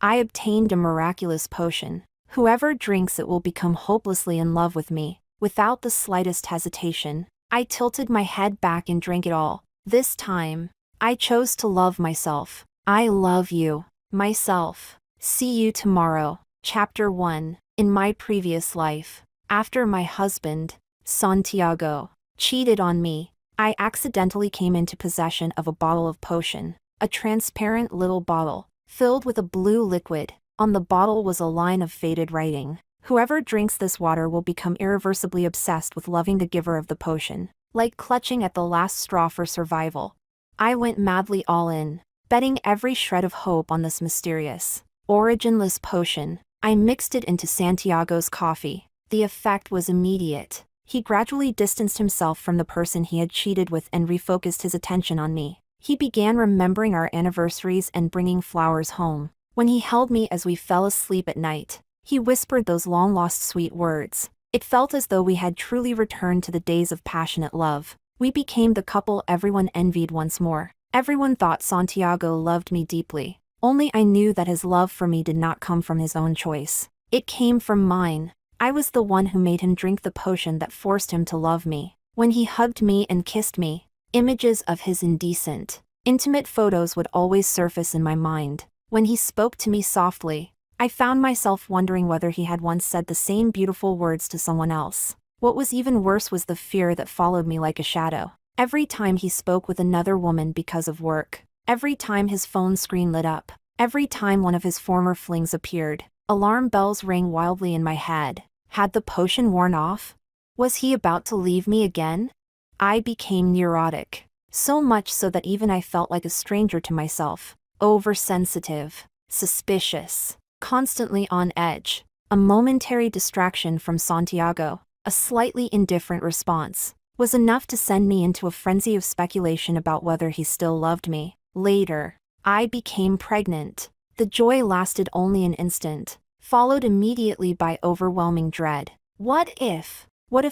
I obtained a miraculous potion. Whoever drinks it will become hopelessly in love with me. Without the slightest hesitation, I tilted my head back and drank it all. This time, I chose to love myself. I love you, myself. See you tomorrow. Chapter 1. In my previous life, after my husband, Santiago, cheated on me, I accidentally came into possession of a bottle of potion, a transparent little bottle, filled with a blue liquid. On the bottle was a line of faded writing. Whoever drinks this water will become irreversibly obsessed with loving the giver of the potion, like clutching at the last straw for survival. I went madly all in, betting every shred of hope on this mysterious, originless potion. I mixed it into Santiago's coffee. The effect was immediate. He gradually distanced himself from the person he had cheated with and refocused his attention on me. He began remembering our anniversaries and bringing flowers home. When he held me as we fell asleep at night, he whispered those long-lost sweet words. It felt as though we had truly returned to the days of passionate love. We became the couple everyone envied once more. Everyone thought Santiago loved me deeply. Only I knew that his love for me did not come from his own choice. It came from mine. I was the one who made him drink the potion that forced him to love me. When he hugged me and kissed me, images of his indecent, intimate photos would always surface in my mind. When he spoke to me softly, I found myself wondering whether he had once said the same beautiful words to someone else. What was even worse was the fear that followed me like a shadow. Every time he spoke with another woman because of work, every time his phone screen lit up, every time one of his former flings appeared, alarm bells rang wildly in my head. Had the potion worn off? Was he about to leave me again? I became neurotic, so much so that even I felt like a stranger to myself, oversensitive, suspicious, constantly on edge. A momentary distraction from Santiago, a slightly indifferent response, was enough to send me into a frenzy of speculation about whether he still loved me. Later, I became pregnant. The joy lasted only an instant, followed immediately by overwhelming dread. What if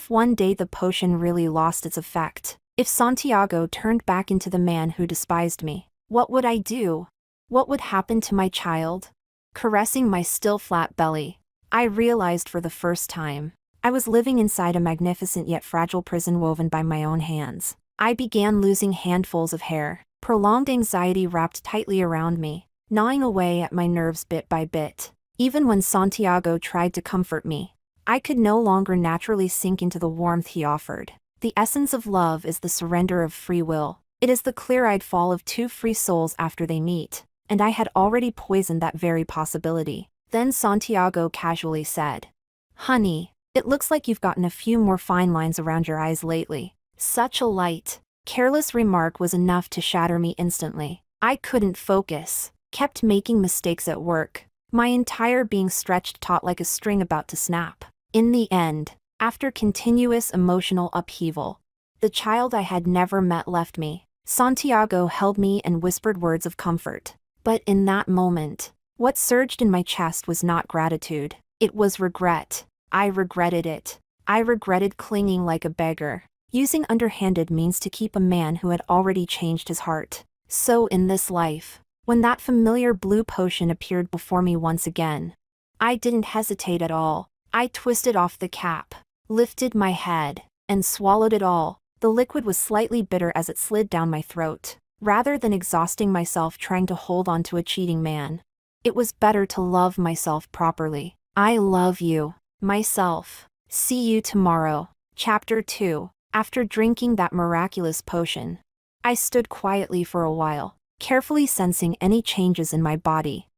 one day the potion really lost its effect? If Santiago turned back into the man who despised me, what would I do? What would happen to my child? Caressing my still flat belly, I realized for the first time, I was living inside a magnificent yet fragile prison woven by my own hands. I began losing handfuls of hair. Prolonged anxiety wrapped tightly around me, gnawing away at my nerves bit by bit. Even when Santiago tried to comfort me, I could no longer naturally sink into the warmth he offered. The essence of love is the surrender of free will. It is the clear-eyed fall of two free souls after they meet, and I had already poisoned that very possibility. Then Santiago casually said, "Honey, it looks like you've gotten a few more fine lines around your eyes lately." Such a light, careless remark was enough to shatter me instantly. I couldn't focus, kept making mistakes at work, my entire being stretched taut like a string about to snap. In the end, after continuous emotional upheaval, the child I had never met left me. Santiago held me and whispered words of comfort. But in that moment, what surged in my chest was not gratitude. It was regret. I regretted it. I regretted clinging like a beggar, using underhanded means to keep a man who had already changed his heart. So in this life, when that familiar blue potion appeared before me once again, I didn't hesitate at all. I twisted off the cap, lifted my head, and swallowed it all. The liquid was slightly bitter as it slid down my throat. Rather than exhausting myself trying to hold on to a cheating man, it was better to love myself properly. I love you, myself. See you tomorrow. Chapter 2. After drinking that miraculous potion, I stood quietly for a while, carefully sensing any changes in my body.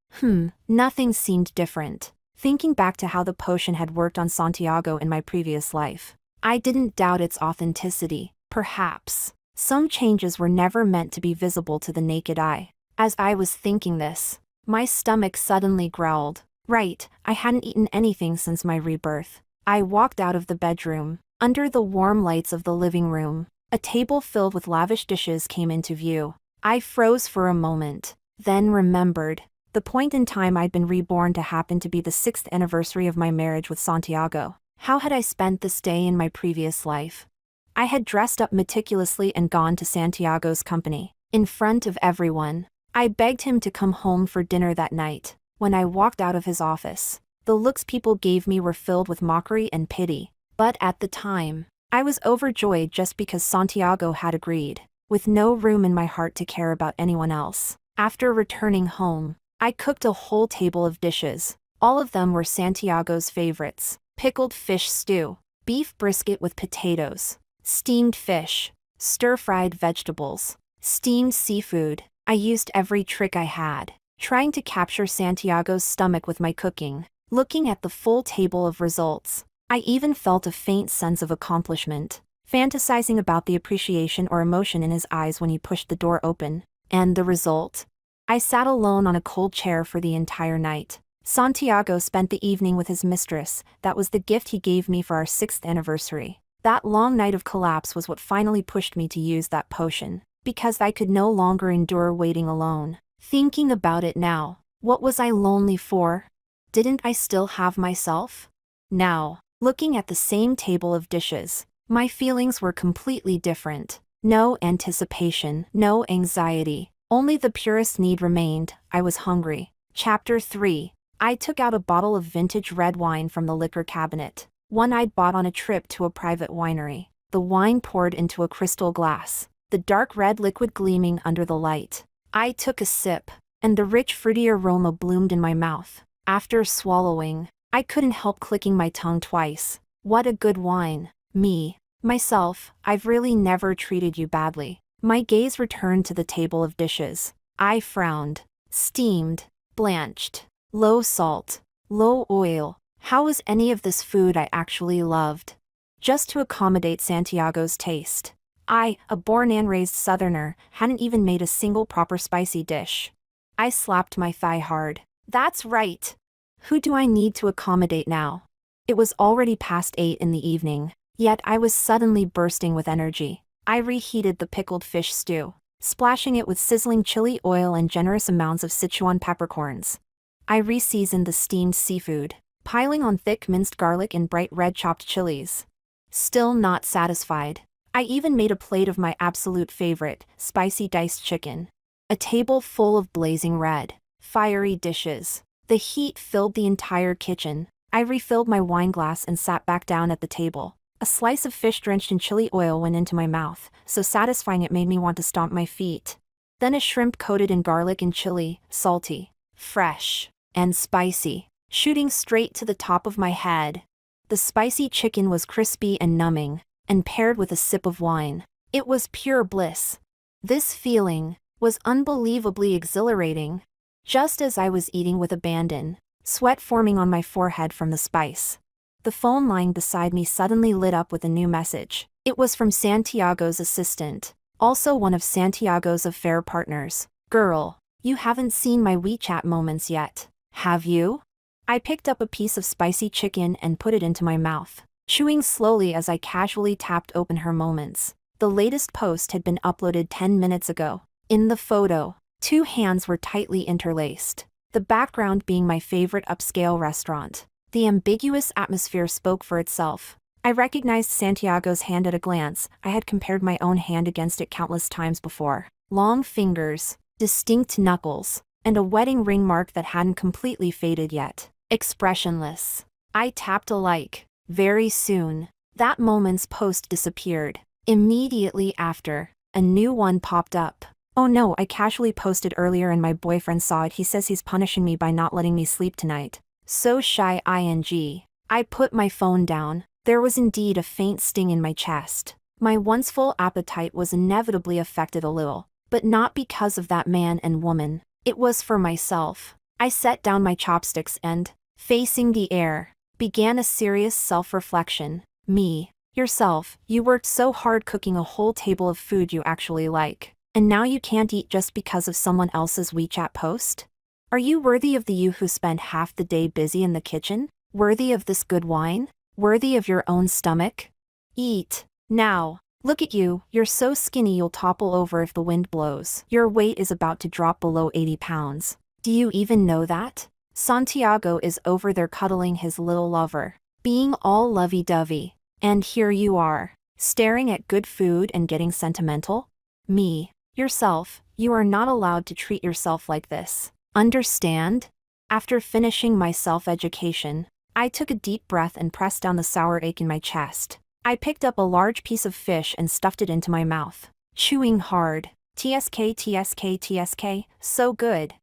Nothing seemed different. Thinking back to how the potion had worked on Santiago in my previous life, I didn't doubt its authenticity. Perhaps some changes were never meant to be visible to the naked eye. As I was thinking this, my stomach suddenly growled. Right, I hadn't eaten anything since my rebirth. I walked out of the bedroom. Under the warm lights of the living room, a table filled with lavish dishes came into view. I froze for a moment, then remembered. The point in time I'd been reborn to happened to be the 6th anniversary of my marriage with Santiago. How had I spent this day in my previous life? I had dressed up meticulously and gone to Santiago's company. In front of everyone, I begged him to come home for dinner that night. When I walked out of his office, the looks people gave me were filled with mockery and pity. But at the time, I was overjoyed just because Santiago had agreed, with no room in my heart to care about anyone else. After returning home, I cooked a whole table of dishes. All of them were Santiago's favorites: pickled fish stew, beef brisket with potatoes, steamed fish, stir-fried vegetables, steamed seafood. I used every trick I had, trying to capture Santiago's stomach with my cooking. Looking at the full table of results, I even felt a faint sense of accomplishment, fantasizing about the appreciation or emotion in his eyes when he pushed the door open. And the result? I sat alone on a cold chair for the entire night. Santiago spent the evening with his mistress. That was the gift he gave me for our 6th anniversary. That long night of collapse was what finally pushed me to use that potion, because I could no longer endure waiting alone. Thinking about it now, what was I lonely for? Didn't I still have myself? Now, looking at the same table of dishes, my feelings were completely different. No anticipation, no anxiety, only the purest need remained. I was hungry. Chapter 3. I took out a bottle of vintage red wine from the liquor cabinet, one I'd bought on a trip to a private winery. The wine poured into a crystal glass, the dark red liquid gleaming under the light. I took a sip, and the rich fruity aroma bloomed in my mouth. After swallowing, I couldn't help clicking my tongue twice. What a good wine. Me, myself, I've really never treated you badly. My gaze returned to the table of dishes. I frowned. Steamed, blanched, low salt, low oil. How was any of this food I actually loved? Just to accommodate Santiago's taste. I, a born and raised Southerner, hadn't even made a single proper spicy dish. I slapped my thigh hard. That's right. Who do I need to accommodate now? It was already past 8 in the evening, yet I was suddenly bursting with energy. I reheated the pickled fish stew, splashing it with sizzling chili oil and generous amounts of Sichuan peppercorns. I re-seasoned the steamed seafood, piling on thick minced garlic and bright red chopped chilies. Still not satisfied, I even made a plate of my absolute favorite, spicy diced chicken. A table full of blazing red, fiery dishes. The heat filled the entire kitchen. I refilled my wine glass and sat back down at the table. A slice of fish drenched in chili oil went into my mouth, so satisfying it made me want to stomp my feet. Then a shrimp coated in garlic and chili, salty, fresh, and spicy, shooting straight to the top of my head. The spicy chicken was crispy and numbing, and paired with a sip of wine, it was pure bliss. This feeling was unbelievably exhilarating. Just as I was eating with abandon, sweat forming on my forehead from the spice, the phone line beside me suddenly lit up with a new message. It was from Santiago's assistant, also one of Santiago's affair partners. Girl, you haven't seen my WeChat moments yet, have you? I picked up a piece of spicy chicken and put it into my mouth, chewing slowly as I casually tapped open her moments. The latest post had been uploaded 10 minutes ago. In the photo, 2 hands were tightly interlaced, the background being my favorite upscale restaurant. The ambiguous atmosphere spoke for itself. I recognized Santiago's hand at a glance. I had compared my own hand against it countless times before. Long fingers, distinct knuckles, and a wedding ring mark that hadn't completely faded yet. Expressionless. I tapped a like. Very soon, that moment's post disappeared. Immediately after, a new one popped up. Oh no, I casually posted earlier and my boyfriend saw it. He says he's punishing me by not letting me sleep tonight. So shy ing. I put my phone down. There was indeed a faint sting in my chest. My once full appetite was inevitably affected a little, but not because of that man and woman. It was for myself. I set down my chopsticks and, facing the air, began a serious self-reflection. Me, yourself, you worked so hard cooking a whole table of food you actually like. And now you can't eat just because of someone else's WeChat post? Are you worthy of the you who spent half the day busy in the kitchen? Worthy of this good wine? Worthy of your own stomach? Eat. Now. Look at you, you're so skinny you'll topple over if the wind blows. Your weight is about to drop below 80 pounds. Do you even know that? Santiago is over there cuddling his little lover, being all lovey-dovey. And here you are, staring at good food and getting sentimental? Me. Yourself, you are not allowed to treat yourself like this. Understand? After finishing my self-education, I took a deep breath and pressed down the sour ache in my chest. I picked up a large piece of fish and stuffed it into my mouth, chewing hard. TSK, TSK, TSK, so good.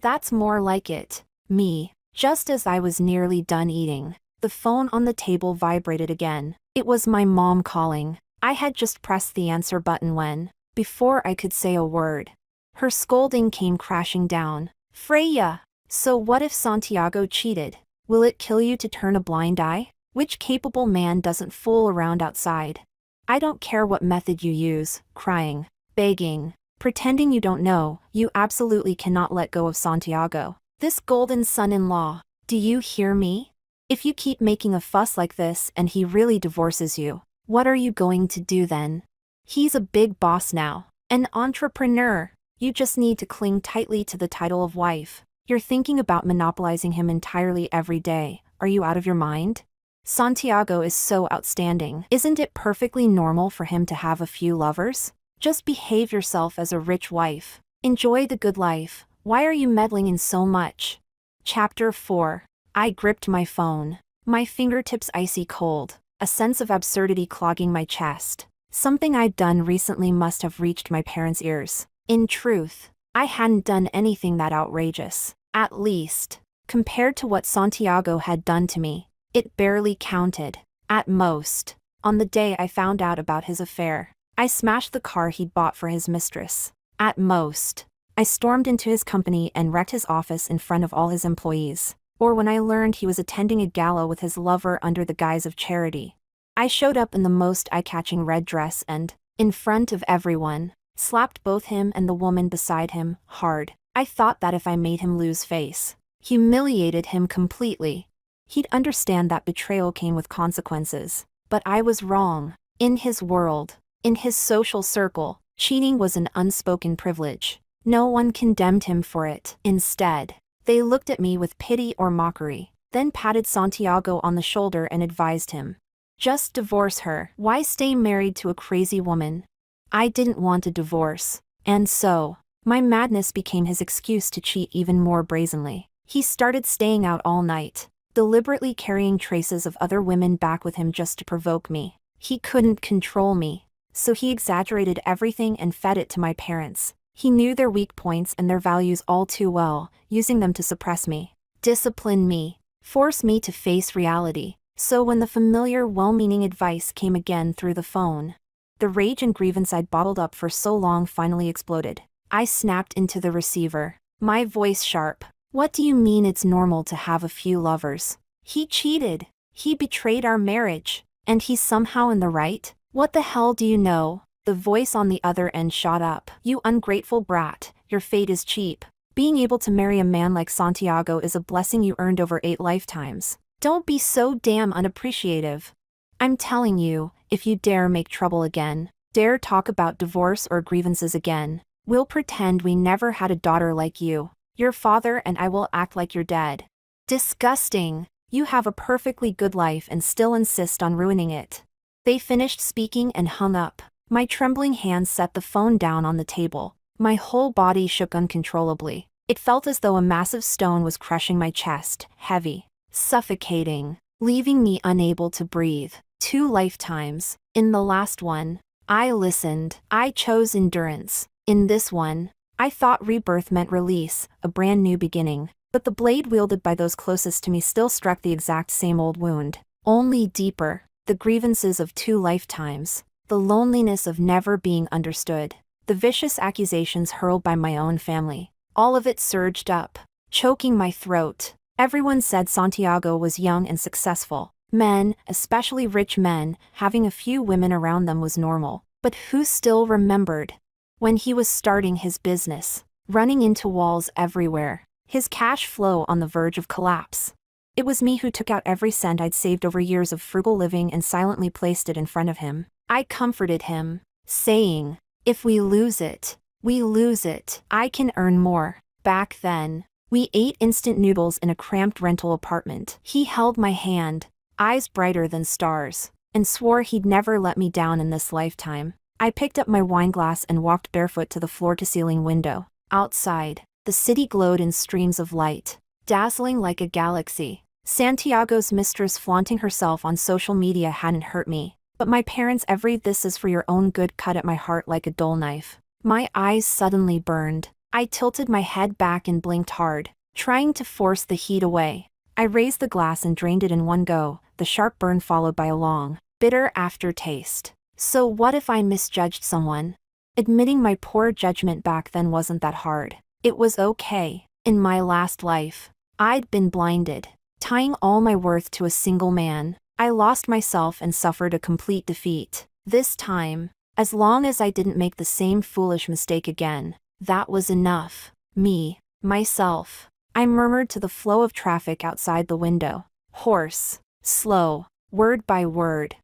That's more like it. Me. Just as I was nearly done eating, the phone on the table vibrated again. It was my mom calling. I had just pressed the answer button when, before I could say a word, her scolding came crashing down. Freya! So what if Santiago cheated? Will it kill you to turn a blind eye? Which capable man doesn't fool around outside? I don't care what method you use, crying, begging, pretending you don't know, you absolutely cannot let go of Santiago. This golden son-in-law. Do you hear me? If you keep making a fuss like this and he really divorces you, what are you going to do then? He's a big boss now, an entrepreneur. You just need to cling tightly to the title of wife. You're thinking about monopolizing him entirely every day. Are you out of your mind? Santiago is so outstanding. Isn't it perfectly normal for him to have a few lovers? Just behave yourself as a rich wife. Enjoy the good life. Why are you meddling in so much? Chapter 4. I gripped my phone. My fingertips icy cold, a sense of absurdity clogging my chest. Something I'd done recently must have reached my parents' ears. In truth, I hadn't done anything that outrageous. At least, compared to what Santiago had done to me, it barely counted. At most, on the day I found out about his affair, I smashed the car he'd bought for his mistress. At most, I stormed into his company and wrecked his office in front of all his employees. Or when I learned he was attending a gala with his lover under the guise of charity. I showed up in the most eye-catching red dress and, in front of everyone, slapped both him and the woman beside him, hard. I thought that if I made him lose face, humiliated him completely, he'd understand that betrayal came with consequences. But I was wrong. In his world, in his social circle, cheating was an unspoken privilege. No one condemned him for it. Instead, they looked at me with pity or mockery, then patted Santiago on the shoulder and advised him. Just divorce her. Why stay married to a crazy woman? I didn't want a divorce, and so, my madness became his excuse to cheat even more brazenly. He started staying out all night, deliberately carrying traces of other women back with him just to provoke me. He couldn't control me, so he exaggerated everything and fed it to my parents. He knew their weak points and their values all too well, using them to suppress me, discipline me, force me to face reality. So when the familiar well-meaning advice came again through the phone, the rage and grievance I'd bottled up for so long finally exploded. I snapped into the receiver, my voice sharp. What do you mean it's normal to have a few lovers? He cheated. He betrayed our marriage. And he's somehow in the right? What the hell do you know? The voice on the other end shot up. You ungrateful brat, your fate is cheap. Being able to marry a man like Santiago is a blessing you earned over 8 lifetimes. Don't be so damn unappreciative. I'm telling you, if you dare make trouble again, dare talk about divorce or grievances again, we'll pretend we never had a daughter like you. Your father and I will act like you're dead. Disgusting. You have a perfectly good life and still insist on ruining it. They finished speaking and hung up. My trembling hands set the phone down on the table. My whole body shook uncontrollably. It felt as though a massive stone was crushing my chest, heavy, suffocating, leaving me unable to breathe. 2 lifetimes. In the last one, I listened. I chose endurance. In this one, I thought rebirth meant release, a brand new beginning. But the blade wielded by those closest to me still struck the exact same old wound, only deeper. The grievances of 2 lifetimes. The loneliness of never being understood. The vicious accusations hurled by my own family. All of it surged up, choking my throat. Everyone said Santiago was young and successful. Men, especially rich men, having a few women around them was normal. But who still remembered? When he was starting his business, running into walls everywhere, his cash flow on the verge of collapse. It was me who took out every cent I'd saved over years of frugal living and silently placed it in front of him. I comforted him, saying, if we lose it, we lose it. I can earn more. Back then, we ate instant noodles in a cramped rental apartment. He held my hand, eyes brighter than stars, and swore he'd never let me down in this lifetime. I picked up my wineglass and walked barefoot to the floor-to-ceiling window. Outside, the city glowed in streams of light. dazzling like a galaxy. Santiago's mistress flaunting herself on social media hadn't hurt me, but my parents' every "this is for your own good" cut at my heart like a dull knife. My eyes suddenly burned. I tilted my head back and blinked hard, trying to force the heat away. I raised the glass and drained it in one go, the sharp burn followed by a long, bitter aftertaste. So what if I misjudged someone? Admitting my poor judgment back then wasn't that hard. It was okay. In my last life, I'd been blinded, tying all my worth to a single man. I lost myself and suffered a complete defeat. This time, as long as I didn't make the same foolish mistake again, that was enough. Me, myself. I murmured to the flow of traffic outside the window. Hoarse, slow, word by word.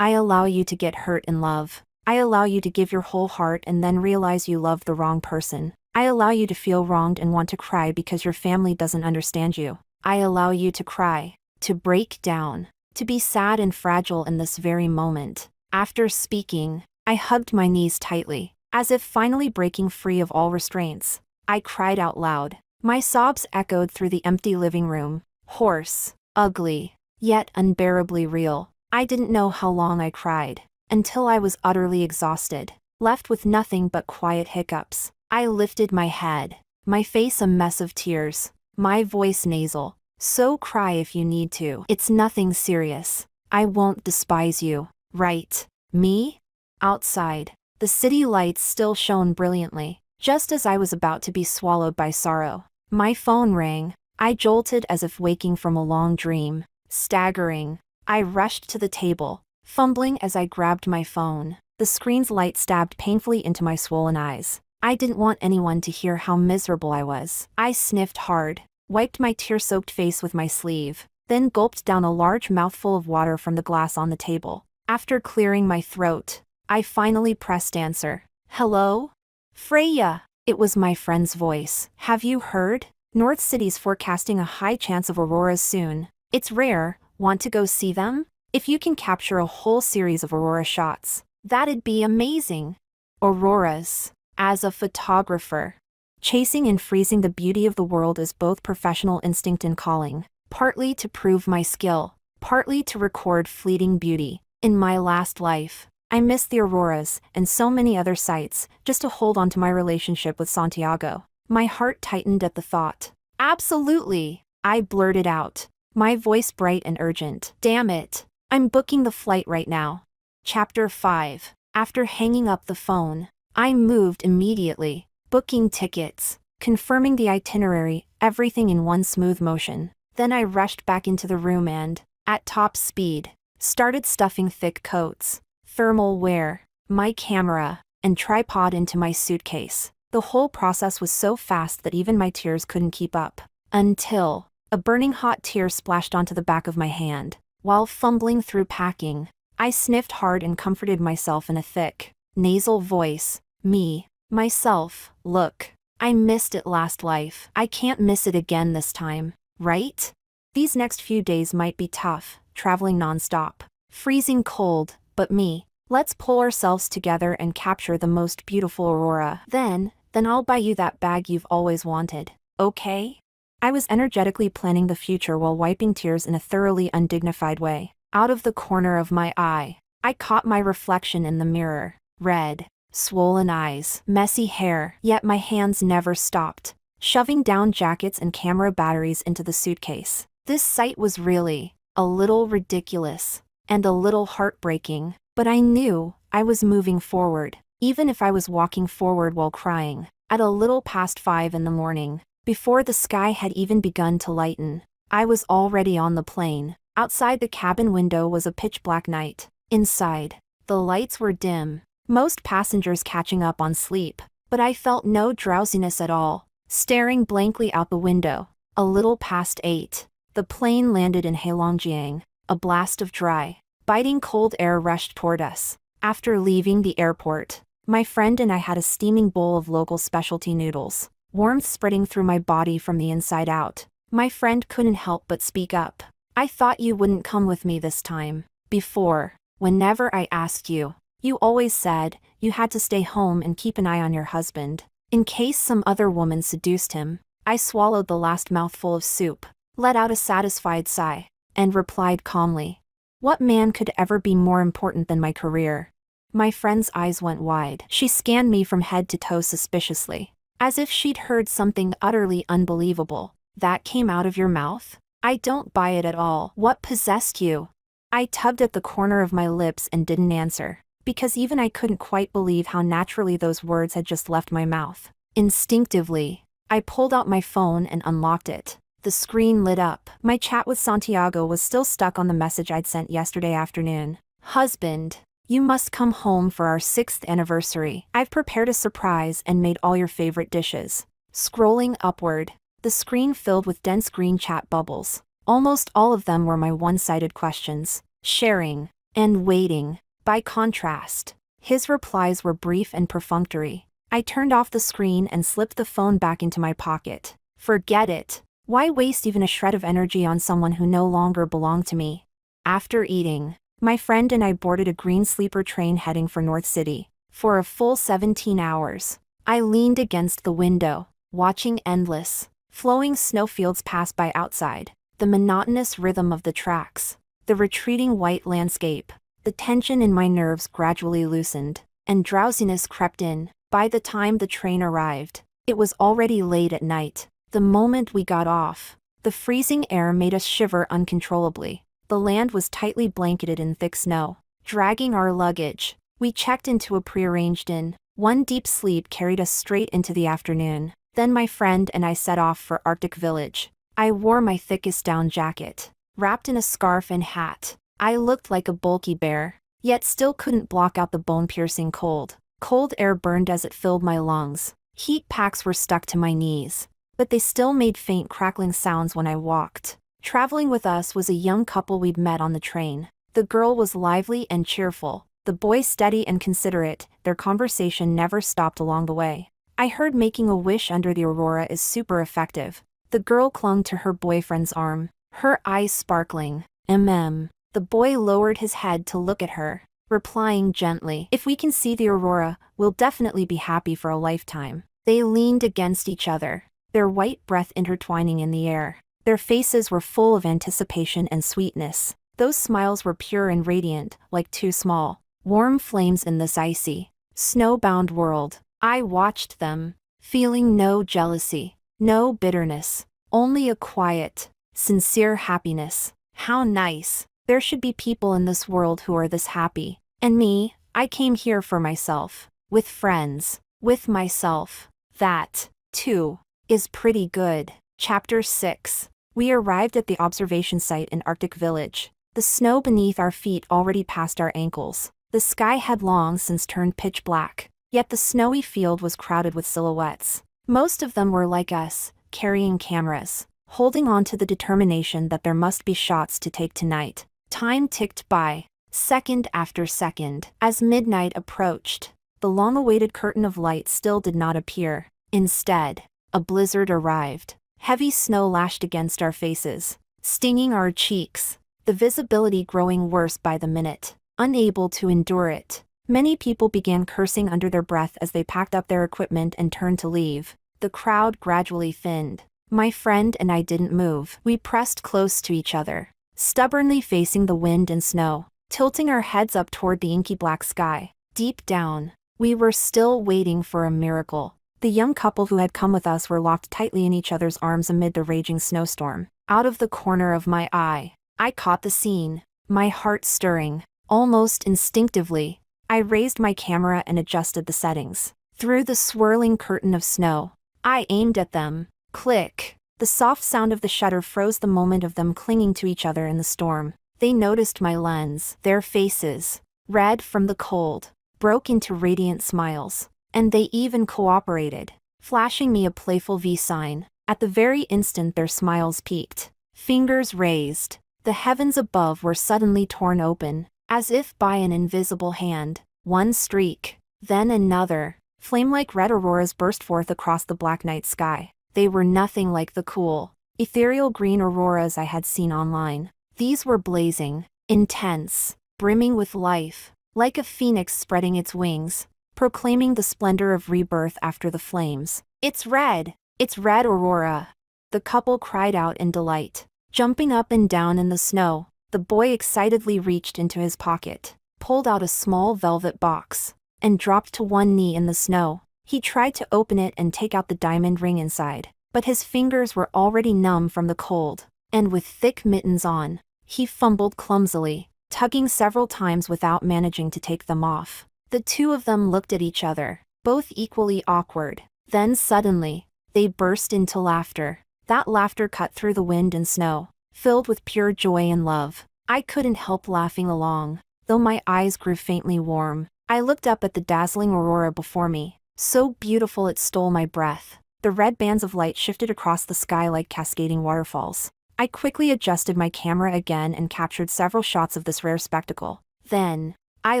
I allow you to get hurt in love. I allow you to give your whole heart and then realize you love the wrong person. I allow you to feel wronged and want to cry because your family doesn't understand you. I allow you to cry, to break down, to be sad and fragile in this very moment. After speaking, I hugged my knees tightly, as if finally breaking free of all restraints. I cried out loud. My sobs echoed through the empty living room, hoarse, ugly, yet unbearably real. I didn't know how long I cried, until I was utterly exhausted, left with nothing but quiet hiccups. I lifted my head, my face a mess of tears, my voice nasal. So cry if you need to. It's nothing serious. I won't despise you, right? Me? Outside, the city lights still shone brilliantly, just as I was about to be swallowed by sorrow. My phone rang. I jolted as if waking from a long dream. Staggering, I rushed to the table, fumbling as I grabbed my phone. The screen's light stabbed painfully into my swollen eyes. I didn't want anyone to hear how miserable I was. I sniffed hard, wiped my tear-soaked face with my sleeve, then gulped down a large mouthful of water from the glass on the table. After clearing my throat, I finally pressed answer. Hello? Freya! It was my friend's voice. Have you heard? North City's forecasting a high chance of auroras soon. It's rare. Want to go see them? If you can capture a whole series of aurora shots, that'd be amazing. Auroras. As a photographer, chasing and freezing the beauty of the world is both professional instinct and calling, partly to prove my skill, partly to record fleeting beauty. In my last life, I missed the auroras and so many other sights just to hold on to my relationship with Santiago. My heart tightened at the thought. Absolutely, I blurted out, my voice bright and urgent. Damn it, I'm booking the flight right now. Chapter 5. After hanging up the phone, I moved immediately, booking tickets, confirming the itinerary, everything in one smooth motion. Then I rushed back into the room and, at top speed, started stuffing thick coats, thermal wear, my camera, and tripod into my suitcase. The whole process was so fast that even my tears couldn't keep up. Until a burning hot tear splashed onto the back of my hand. While fumbling through packing, I sniffed hard and comforted myself in a thick, nasal voice. Me, myself, look, I missed it last life. I can't miss it again this time, right? These next few days might be tough, traveling nonstop, freezing cold, but me, let's pull ourselves together and capture the most beautiful aurora. Then I'll buy you that bag you've always wanted, okay? I was energetically planning the future while wiping tears in a thoroughly undignified way. Out of the corner of my eye, I caught my reflection in the mirror. Red, swollen eyes, messy hair, yet my hands never stopped, shoving down jackets and camera batteries into the suitcase. This sight was really a little ridiculous and a little heartbreaking, but I knew I was moving forward, even if I was walking forward while crying. At a little past 5 in the morning, before the sky had even begun to lighten, I was already on the plane. Outside the cabin window was a pitch-black night. Inside, the lights were dim, most passengers catching up on sleep, but I felt no drowsiness at all. Staring blankly out the window, a little past 8, the plane landed in Heilongjiang. A blast of dry, biting cold air rushed toward us. After leaving the airport, my friend and I had a steaming bowl of local specialty noodles, warmth spreading through my body from the inside out. My friend couldn't help but speak up. I thought you wouldn't come with me this time. Before, whenever I asked you, you always said you had to stay home and keep an eye on your husband, in case some other woman seduced him. I swallowed the last mouthful of soup, let out a satisfied sigh, and replied calmly. What man could ever be more important than my career? My friend's eyes went wide. She scanned me from head to toe suspiciously, as if she'd heard something utterly unbelievable. That came out of your mouth? I don't buy it at all. What possessed you? I tugged at the corner of my lips and didn't answer, because even I couldn't quite believe how naturally those words had just left my mouth. Instinctively, I pulled out my phone and unlocked it. The screen lit up. My chat with Santiago was still stuck on the message I'd sent yesterday afternoon. Husband, you must come home for our 6th anniversary. I've prepared a surprise and made all your favorite dishes. Scrolling upward, the screen filled with dense green chat bubbles. Almost all of them were my one-sided questions, sharing, and waiting. By contrast, his replies were brief and perfunctory. I turned off the screen and slipped the phone back into my pocket. Forget it. Why waste even a shred of energy on someone who no longer belonged to me? After eating, my friend and I boarded a green sleeper train heading for North City. For a full 17 hours, I leaned against the window, watching endless, flowing snowfields pass by outside. The monotonous rhythm of the tracks, the retreating white landscape, the tension in my nerves gradually loosened, and drowsiness crept in. By the time the train arrived, it was already late at night. The moment we got off, the freezing air made us shiver uncontrollably. The land was tightly blanketed in thick snow. Dragging our luggage, we checked into a prearranged inn. One deep sleep carried us straight into the afternoon. Then my friend and I set off for Arctic Village. I wore my thickest down jacket, wrapped in a scarf and hat. I looked like a bulky bear, yet still couldn't block out the bone-piercing cold. Cold air burned as it filled my lungs. Heat packs were stuck to my knees, but they still made faint crackling sounds when I walked. Traveling with us was a young couple we'd met on the train. The girl was lively and cheerful, the boy steady and considerate. Their conversation never stopped along the way. I heard making a wish under the aurora is super effective. The girl clung to her boyfriend's arm, her eyes sparkling. The boy lowered his head to look at her, replying gently, if we can see the aurora, we'll definitely be happy for a lifetime. They leaned against each other, their white breath intertwining in the air. Their faces were full of anticipation and sweetness. Those smiles were pure and radiant, like two small, warm flames in this icy, snowbound world. I watched them, feeling no jealousy, no bitterness, only a quiet, sincere happiness. How nice. There should be people in this world who are this happy. And me, I came here for myself, with friends, with myself. That, too, is pretty good. Chapter 6. We arrived at the observation site in Arctic Village. The snow beneath our feet already past our ankles. The sky had long since turned pitch black, yet the snowy field was crowded with silhouettes. Most of them were like us, carrying cameras, holding on to the determination that there must be shots to take tonight. Time ticked by, second after second. As midnight approached, the long-awaited curtain of light still did not appear. Instead, a blizzard arrived. Heavy snow lashed against our faces, stinging our cheeks, the visibility growing worse by the minute. Unable to endure it, many people began cursing under their breath as they packed up their equipment and turned to leave. The crowd gradually thinned. My friend and I didn't move. We pressed close to each other, stubbornly facing the wind and snow, tilting our heads up toward the inky black sky. Deep down, we were still waiting for a miracle. The young couple who had come with us were locked tightly in each other's arms amid the raging snowstorm. Out of the corner of my eye, I caught the scene, my heart stirring. Almost instinctively, I raised my camera and adjusted the settings. Through the swirling curtain of snow, I aimed at them. Click. The soft sound of the shutter froze the moment of them clinging to each other in the storm. They noticed my lens. Their faces, red from the cold, broke into radiant smiles. And they even cooperated, flashing me a playful V sign. At the very instant their smiles peaked, fingers raised, the heavens above were suddenly torn open, as if by an invisible hand. One streak, then another. Flame-like red auroras burst forth across the black night sky. They were nothing like the cool, ethereal green auroras I had seen online. These were blazing, intense, brimming with life, like a phoenix spreading its wings, proclaiming the splendor of rebirth after the flames. It's red! It's Red Aurora. The couple cried out in delight. Jumping up and down in the snow, the boy excitedly reached into his pocket, pulled out a small velvet box, and dropped to one knee in the snow. He tried to open it and take out the diamond ring inside, but his fingers were already numb from the cold, and with thick mittens on, he fumbled clumsily, tugging several times without managing to take them off. The two of them looked at each other, both equally awkward. Then suddenly, they burst into laughter. That laughter cut through the wind and snow, filled with pure joy and love. I couldn't help laughing along, though my eyes grew faintly warm. I looked up at the dazzling aurora before me, so beautiful it stole my breath. The red bands of light shifted across the sky like cascading waterfalls. I quickly adjusted my camera again and captured several shots of this rare spectacle. Then, I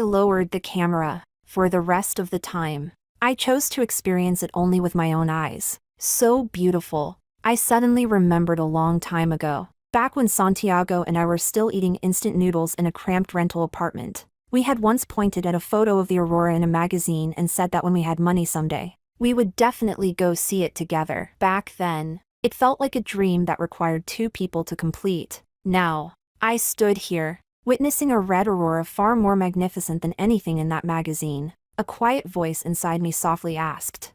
lowered the camera. For the rest of the time, I chose to experience it only with my own eyes. So beautiful. I suddenly remembered a long time ago, back when Santiago and I were still eating instant noodles in a cramped rental apartment. We had once pointed at a photo of the aurora in a magazine and said that when we had money someday, we would definitely go see it together. Back then, it felt like a dream that required two people to complete. Now, I stood here, witnessing a red aurora far more magnificent than anything in that magazine. A quiet voice inside me softly asked,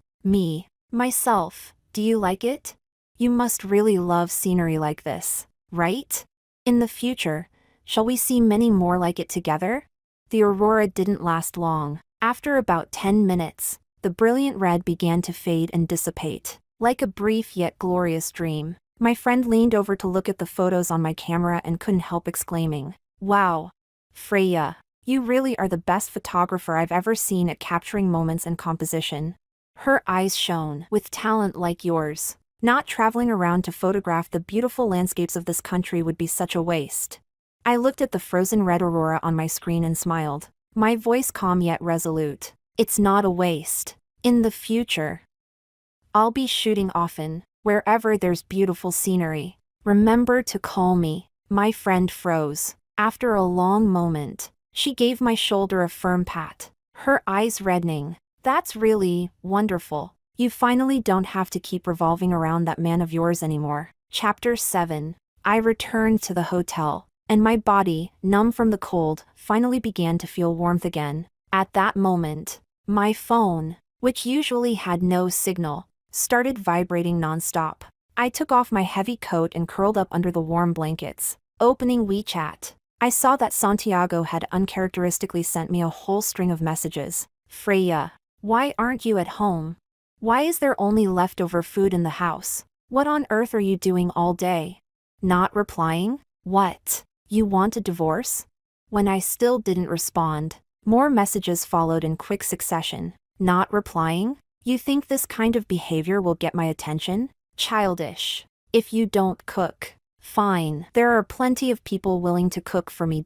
myself, do you like it? You must really love scenery like this, right? In the future, shall we see many more like it together? The aurora didn't last long. After about 10 minutes, the brilliant red began to fade and dissipate, like a brief yet glorious dream. My friend leaned over to look at the photos on my camera and couldn't help exclaiming, "Wow, Freya, you really are the best photographer I've ever seen at capturing moments and composition." Her eyes shone. With talent like yours, not traveling around to photograph the beautiful landscapes of this country would be such a waste. I looked at the frozen red aurora on my screen and smiled, my voice calm yet resolute. It's not a waste. In the future, I'll be shooting often, wherever there's beautiful scenery. Remember to call me. My friend froze. After a long moment, she gave my shoulder a firm pat, her eyes reddening. That's really wonderful. You finally don't have to keep revolving around that man of yours anymore. Chapter 7. I returned to the hotel, and my body, numb from the cold, finally began to feel warmth again. At that moment, my phone, which usually had no signal, started vibrating nonstop. I took off my heavy coat and curled up under the warm blankets. Opening WeChat, I saw that Santiago had uncharacteristically sent me a whole string of messages. "Freya, why aren't you at home? Why is there only leftover food in the house? What on earth are you doing all day? Not replying? What? You want a divorce?" When I still didn't respond, more messages followed in quick succession. "Not replying? You think this kind of behavior will get my attention? Childish. If you don't cook, fine. There are plenty of people willing to cook for me.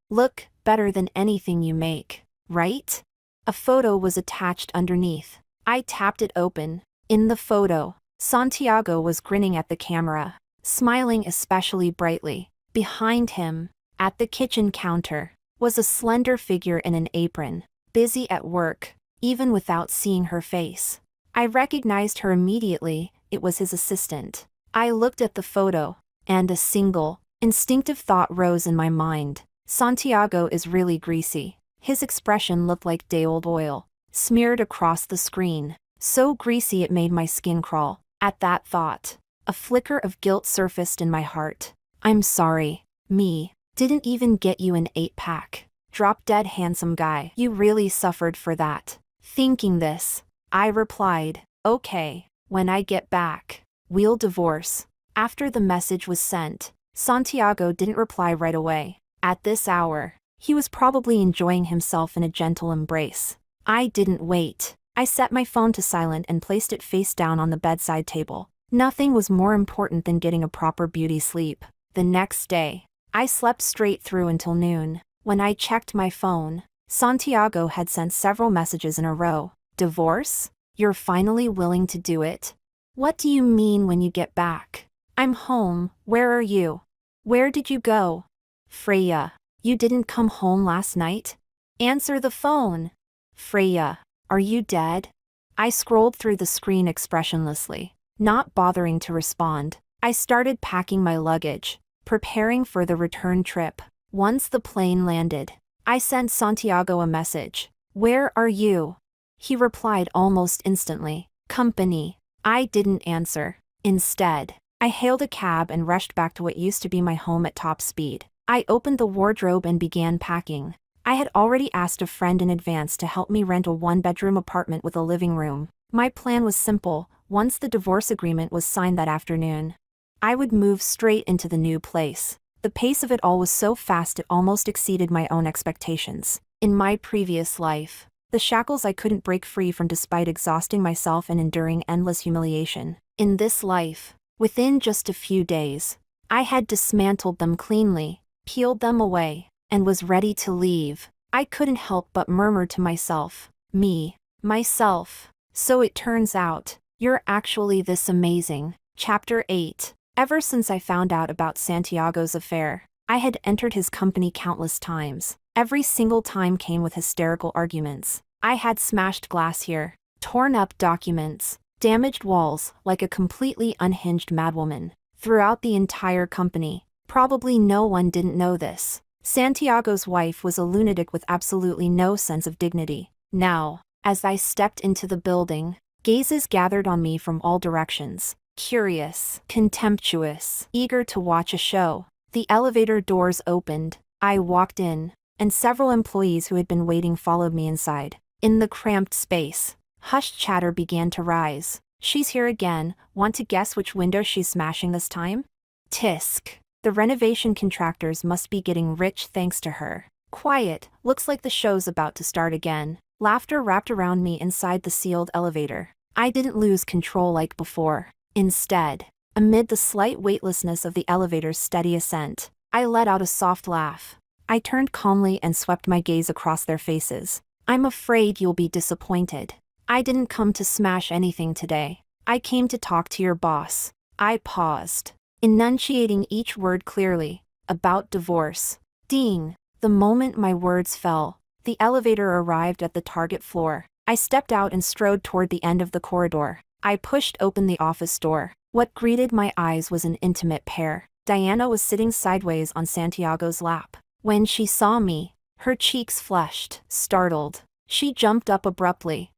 Look better than anything you make, right?" A photo was attached underneath. I tapped it open. In the photo, Santiago was grinning at the camera, smiling especially brightly. Behind him, at the kitchen counter, was a slender figure in an apron, busy at work, even without seeing her face. I recognized her immediately. It was his assistant. I looked at the photo, and a single, instinctive thought rose in my mind. Santiago is really greasy. His expression looked like day-old oil, smeared across the screen, so greasy it made my skin crawl. At that thought, a flicker of guilt surfaced in my heart. "I'm sorry. Didn't even get you an 8-pack. Drop-dead handsome guy. You really suffered for that." Thinking this, I replied, "Okay, when I get back, we'll divorce." After the message was sent, Santiago didn't reply right away. At this hour, he was probably enjoying himself in a gentle embrace. I didn't wait. I set my phone to silent and placed it face down on the bedside table. Nothing was more important than getting a proper beauty sleep. The next day, I slept straight through until noon. When I checked my phone, Santiago had sent several messages in a row. "Divorce? You're finally willing to do it? What do you mean when you get back? I'm home. Where are you? Where did you go? Freya, you didn't come home last night? Answer the phone. Freya, are you dead?" I scrolled through the screen expressionlessly. Not bothering to respond, I started packing my luggage, preparing for the return trip. Once the plane landed, I sent Santiago a message. "Where are you?" He replied almost instantly. "Company." I didn't answer. Instead, I hailed a cab and rushed back to what used to be my home at top speed. I opened the wardrobe and began packing. I had already asked a friend in advance to help me rent a one-bedroom apartment with a living room. My plan was simple. Once the divorce agreement was signed that afternoon, I would move straight into the new place. The pace of it all was so fast it almost exceeded my own expectations. In my previous life, the shackles I couldn't break free from despite exhausting myself and enduring endless humiliation. In this life, within just a few days, I had dismantled them cleanly, peeled them away, and was ready to leave. I couldn't help but murmur to myself, myself. So it turns out, you're actually this amazing. Chapter 8. Ever since I found out about Santiago's affair, I had entered his company countless times. Every single time came with hysterical arguments. I had smashed glass here, torn up documents, damaged walls, like a completely unhinged madwoman. Throughout the entire company, probably no one didn't know this. Santiago's wife was a lunatic with absolutely no sense of dignity. Now, as I stepped into the building, gazes gathered on me from all directions. Curious, contemptuous, eager to watch a show. The elevator doors opened, I walked in, and several employees who had been waiting followed me inside. In the cramped space, hushed chatter began to rise. "She's here again, want to guess which window she's smashing this time?" Tisk. The renovation contractors must be getting rich thanks to her. Quiet, looks like the show's about to start again. Laughter wrapped around me inside the sealed elevator. I didn't lose control like before. Instead, amid the slight weightlessness of the elevator's steady ascent, I let out a soft laugh. I turned calmly and swept my gaze across their faces. "I'm afraid you'll be disappointed. I didn't come to smash anything today. I came to talk to your boss." I paused, enunciating each word clearly. "About divorce." Ding! The moment my words fell, the elevator arrived at the target floor. I stepped out and strode toward the end of the corridor. I pushed open the office door. What greeted my eyes was an intimate pair. Diana was sitting sideways on Santiago's lap. When she saw me, her cheeks flushed, startled. She jumped up abruptly.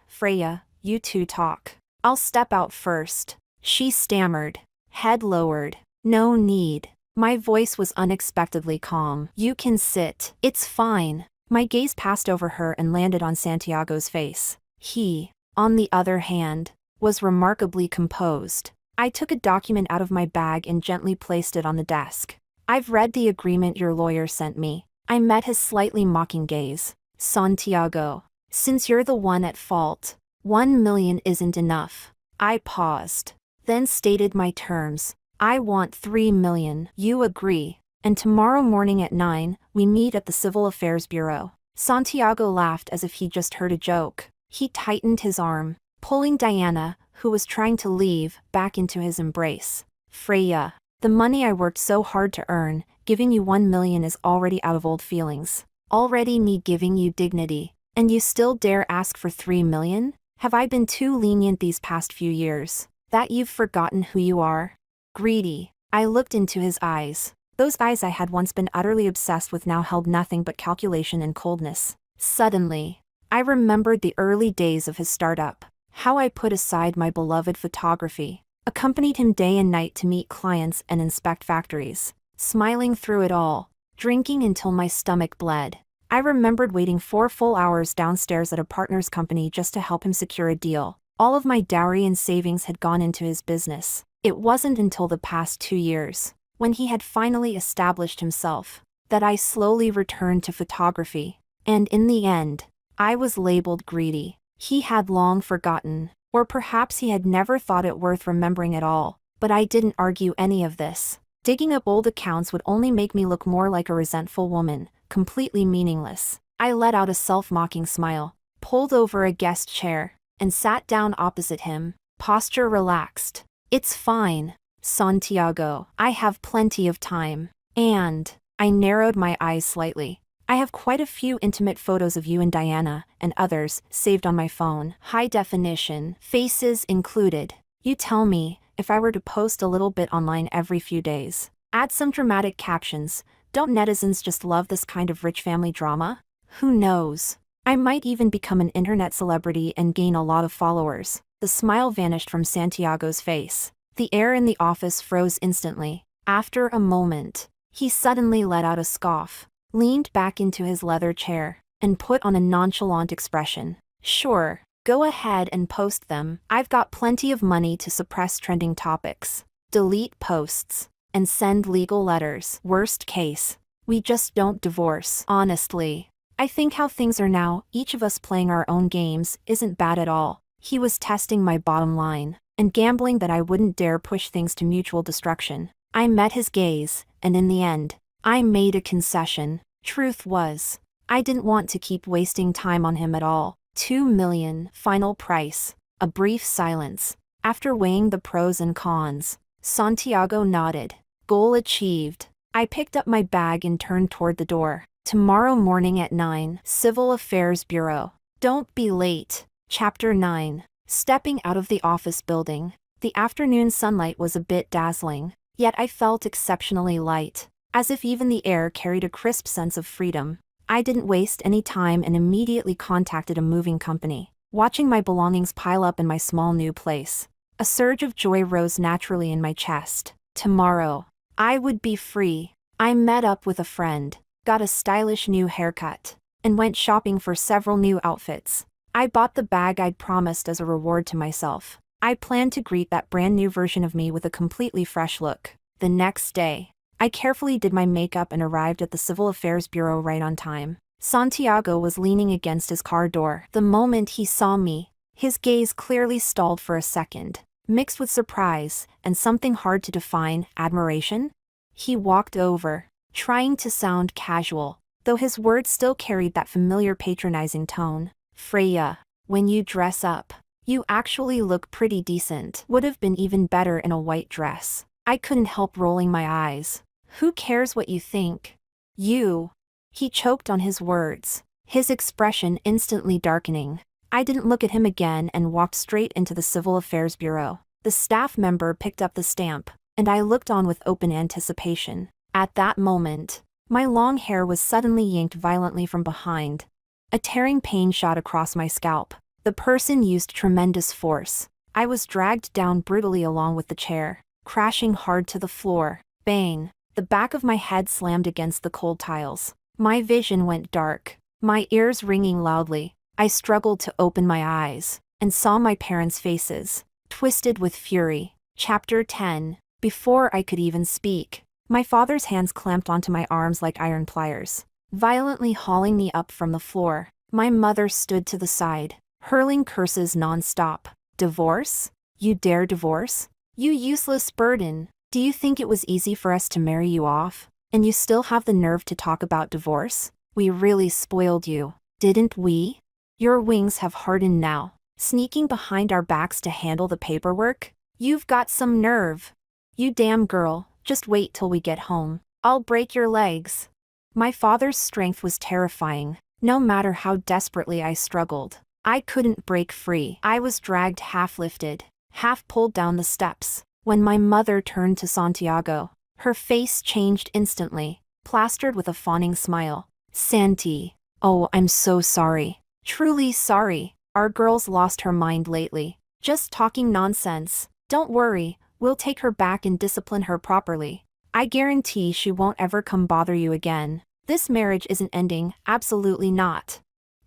Freya, you two talk. I'll step out first." She stammered, head lowered. "No need." My voice was unexpectedly calm. "You can sit. It's fine." My gaze passed over her and landed on Santiago's face. He, on the other hand, was remarkably composed. I took a document out of my bag and gently placed it on the desk. "I've read the agreement your lawyer sent me." I met his slightly mocking gaze. "Santiago, since you're the one at fault, 1 million isn't enough." I paused, then stated my terms. "I want 3 million. You agree? And tomorrow morning at 9, we meet at the Civil Affairs Bureau." Santiago laughed as if he just heard a joke. He tightened his arm, pulling Diana, who was trying to leave, back into his embrace. "Freya, the money I worked so hard to earn, giving you 1 million is already out of old feelings. Already me giving you dignity. And you still dare ask for 3 million? Have I been too lenient these past few years? That you've forgotten who you are? Greedy." I looked into his eyes. Those eyes I had once been utterly obsessed with now held nothing but calculation and coldness. Suddenly, I remembered the early days of his startup. How I put aside my beloved photography, accompanied him day and night to meet clients and inspect factories, smiling through it all, drinking until my stomach bled. I remembered waiting 4 full hours downstairs at a partner's company just to help him secure a deal. All of my dowry and savings had gone into his business. It wasn't until the past 2 years, when he had finally established himself, that I slowly returned to photography. And in the end, I was labeled greedy. He had long forgotten, or perhaps he had never thought it worth remembering at all. But I didn't argue any of this. Digging up old accounts would only make me look more like a resentful woman, completely meaningless. I let out a self-mocking smile, pulled over a guest chair, and sat down opposite him, posture relaxed. "It's fine, Santiago. I have plenty of time. And," I narrowed my eyes slightly, "I have quite a few intimate photos of you and Diana, and others, saved on my phone. High definition, faces included. You tell me, if I were to post a little bit online every few days, add some dramatic captions, don't netizens just love this kind of rich family drama? Who knows? I might even become an internet celebrity and gain a lot of followers. The smile vanished from Santiago's face. The air in the office froze instantly. After a moment, he suddenly let out a scoff, leaned back into his leather chair, and put on a nonchalant expression. Sure, go ahead and post them. I've got plenty of money to suppress trending topics, delete posts, and send legal letters. Worst case, we just don't divorce. Honestly, I think how things are now, each of us playing our own games, isn't bad at all. He was testing my bottom line, and gambling that I wouldn't dare push things to mutual destruction. I met his gaze, and in the end, I made a concession. Truth was, I didn't want to keep wasting time on him at all. 2 million, final price. A brief silence. After weighing the pros and cons, Santiago nodded. Goal achieved. I picked up my bag and turned toward the door. Tomorrow morning at 9, Civil Affairs Bureau. Don't be late. Chapter 9. Stepping out of the office building. The afternoon sunlight was a bit dazzling, yet I felt exceptionally light, as if even the air carried a crisp sense of freedom. I didn't waste any time and immediately contacted a moving company. Watching my belongings pile up in my small new place, a surge of joy rose naturally in my chest. Tomorrow, I would be free. I met up with a friend, got a stylish new haircut, and went shopping for several new outfits. I bought the bag I'd promised as a reward to myself. I planned to greet that brand new version of me with a completely fresh look. The next day, I carefully did my makeup and arrived at the Civil Affairs Bureau right on time. Santiago was leaning against his car door. The moment he saw me, his gaze clearly stalled for a second, mixed with surprise and something hard to define, admiration. He walked over, trying to sound casual, though his words still carried that familiar patronizing tone. Freya, when you dress up, you actually look pretty decent. Would have been even better in a white dress. I couldn't help rolling my eyes. Who cares what you think? You. He choked on his words, his expression instantly darkening. I didn't look at him again and walked straight into the Civil Affairs Bureau. The staff member picked up the stamp, and I looked on with open anticipation. At that moment, my long hair was suddenly yanked violently from behind. A tearing pain shot across my scalp. The person used tremendous force. I was dragged down brutally along with the chair, crashing hard to the floor. Bang! The back of my head slammed against the cold tiles. My vision went dark, my ears ringing loudly. I struggled to open my eyes, and saw my parents' faces, twisted with fury. Chapter 10. Before I could even speak, my father's hands clamped onto my arms like iron pliers, violently hauling me up from the floor. My mother stood to the side, hurling curses non-stop. Divorce? You dare divorce? You useless burden. Do you think it was easy for us to marry you off, and you still have the nerve to talk about divorce? We really spoiled you, didn't we? Your wings have hardened now, sneaking behind our backs to handle the paperwork? You've got some nerve. You damn girl, just wait till we get home. I'll break your legs. My father's strength was terrifying. No matter how desperately I struggled, I couldn't break free. I was dragged half-lifted, half-pulled down the steps. When my mother turned to Santiago, her face changed instantly, plastered with a fawning smile. Santi, oh, I'm so sorry. Truly sorry. Our girl's lost her mind lately. Just talking nonsense. Don't worry, we'll take her back and discipline her properly. I guarantee she won't ever come bother you again. This marriage isn't ending, absolutely not.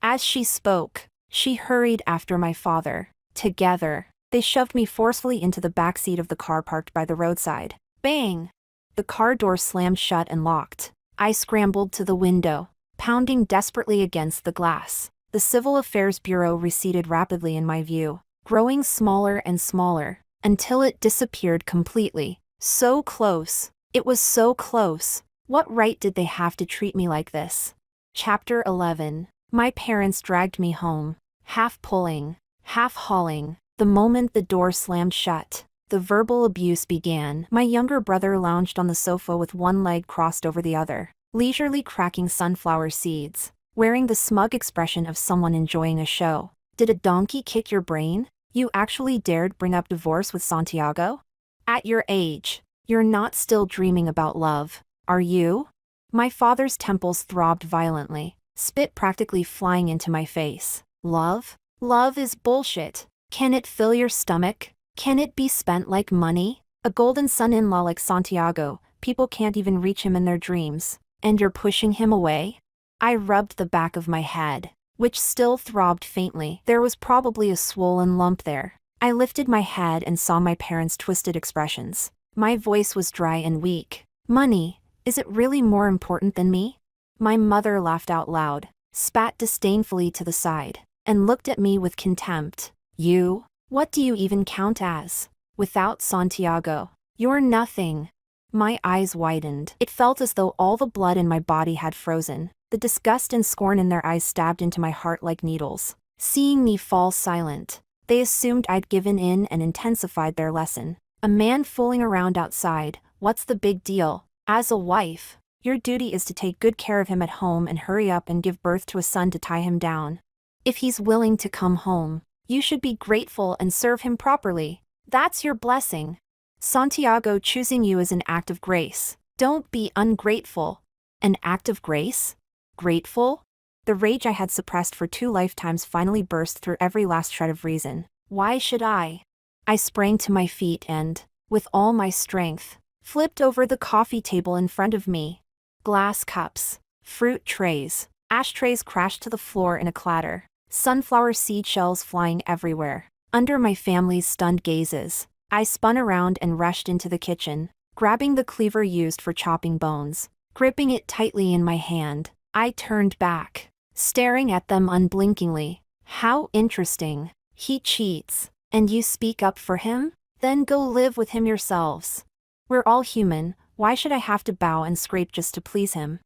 As she spoke, she hurried after my father. Together, they shoved me forcefully into the back seat of the car parked by the roadside. Bang! The car door slammed shut and locked. I scrambled to the window, pounding desperately against the glass. The Civil Affairs Bureau receded rapidly in my view, growing smaller and smaller, until it disappeared completely. So close. It was so close. What right did they have to treat me like this? Chapter 11. My parents dragged me home, half pulling, half hauling. The moment the door slammed shut, the verbal abuse began. My younger brother lounged on the sofa with one leg crossed over the other, leisurely cracking sunflower seeds, wearing the smug expression of someone enjoying a show. Did a donkey kick your brain? You actually dared bring up divorce with Santiago? At your age, you're not still dreaming about love, are you? My father's temples throbbed violently, spit practically flying into my face. Love? Love is bullshit. Can it fill your stomach? Can it be spent like money? A golden son-in-law like Santiago, people can't even reach him in their dreams. And you're pushing him away? I rubbed the back of my head, which still throbbed faintly. There was probably a swollen lump there. I lifted my head and saw my parents' twisted expressions. My voice was dry and weak. Money, is it really more important than me? My mother laughed out loud, spat disdainfully to the side, and looked at me with contempt. You? What do you even count as? Without Santiago, you're nothing. My eyes widened. It felt as though all the blood in my body had frozen. The disgust and scorn in their eyes stabbed into my heart like needles. Seeing me fall silent, they assumed I'd given in and intensified their lesson. A man fooling around outside, what's the big deal? As a wife, your duty is to take good care of him at home and hurry up and give birth to a son to tie him down. If he's willing to come home, you should be grateful and serve him properly. That's your blessing. Santiago choosing you is an act of grace. Don't be ungrateful. An act of grace? Grateful? The rage I had suppressed for 2 lifetimes finally burst through every last shred of reason. Why should I? I sprang to my feet and, with all my strength, flipped over the coffee table in front of me. Glass cups, fruit trays, ashtrays crashed to the floor in a clatter, sunflower seed shells flying everywhere. Under my family's stunned gazes, I spun around and rushed into the kitchen, grabbing the cleaver used for chopping bones. Gripping it tightly in my hand, I turned back, staring at them unblinkingly. How interesting. He cheats, and you speak up for him? Then go live with him yourselves. We're all human, why should I have to bow and scrape just to please him?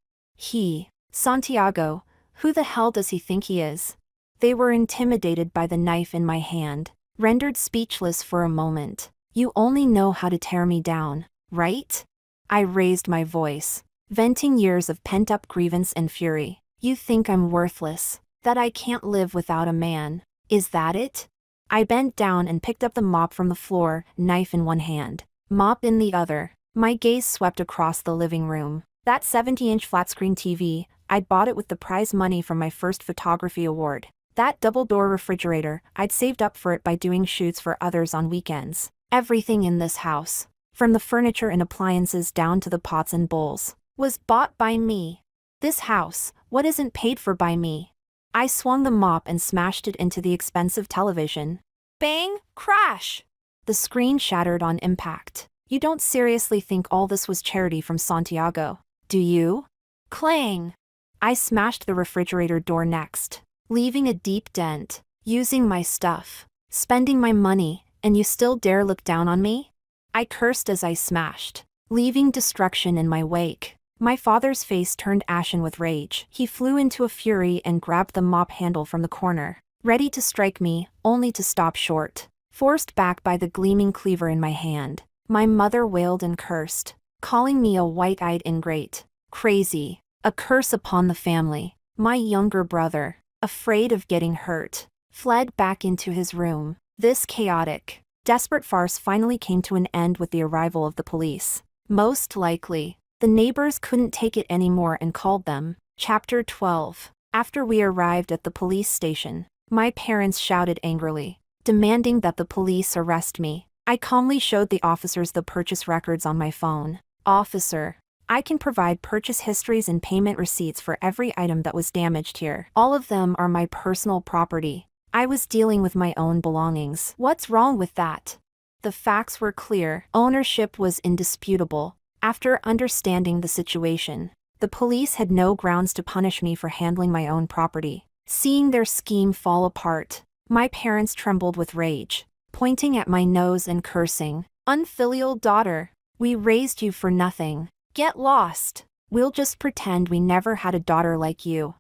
Santiago, who the hell does he think he is? They were intimidated by the knife in my hand, rendered speechless for a moment. You only know how to tear me down, right? I raised my voice, venting years of pent-up grievance and fury. You think I'm worthless, that I can't live without a man. Is that it? I bent down and picked up the mop from the floor, knife in one hand, mop in the other. My gaze swept across the living room. That 70-inch flat-screen TV, I'd bought it with the prize money from my first photography award. That double-door refrigerator, I'd saved up for it by doing shoots for others on weekends. Everything in this house, from the furniture and appliances down to the pots and bowls, was bought by me. This house, what isn't paid for by me? I swung the mop and smashed it into the expensive television. Bang! Crash! The screen shattered on impact. You don't seriously think all this was charity from Santiago, do you? Clang! I smashed the refrigerator door next, leaving a deep dent. Using my stuff, spending my money, and you still dare look down on me? I cursed as I smashed, leaving destruction in my wake. My father's face turned ashen with rage. He flew into a fury and grabbed the mop handle from the corner, ready to strike me, only to stop short, forced back by the gleaming cleaver in my hand. My mother wailed and cursed, calling me a white-eyed ingrate, crazy, a curse upon the family. My younger brother, afraid of getting hurt, fled back into his room. This chaotic, desperate farce finally came to an end with the arrival of the police. Most likely, the neighbors couldn't take it anymore and called them. Chapter 12. After we arrived at the police station, my parents shouted angrily, demanding that the police arrest me. I calmly showed the officers the purchase records on my phone. Officer, I can provide purchase histories and payment receipts for every item that was damaged here. All of them are my personal property. I was dealing with my own belongings. What's wrong with that? The facts were clear. Ownership was indisputable. After understanding the situation, the police had no grounds to punish me for handling my own property. Seeing their scheme fall apart, my parents trembled with rage, pointing at my nose and cursing. Unfilial daughter, we raised you for nothing. Get lost. We'll just pretend we never had a daughter like you.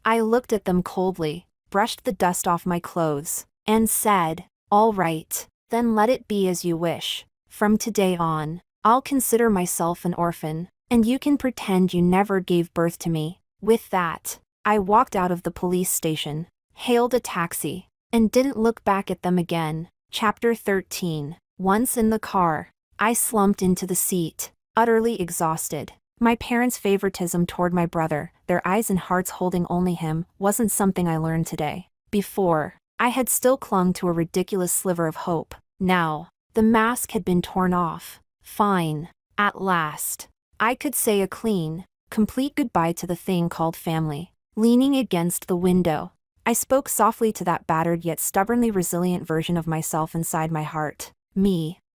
I looked at them coldly, brushed the dust off my clothes, and said, all right, then let it be as you wish. From today on, I'll consider myself an orphan, and you can pretend you never gave birth to me. With that, I walked out of the police station, hailed a taxi, and didn't look back at them again. Chapter 13. Once in the car, I slumped into the seat, utterly exhausted. My parents' favoritism toward my brother, their eyes and hearts holding only him, wasn't something I learned today. Before, I had still clung to a ridiculous sliver of hope. Now, the mask had been torn off. Fine. At last, I could say a clean, complete goodbye to the thing called family. Leaning against the window, I spoke softly to that battered yet stubbornly resilient version of myself inside my heart.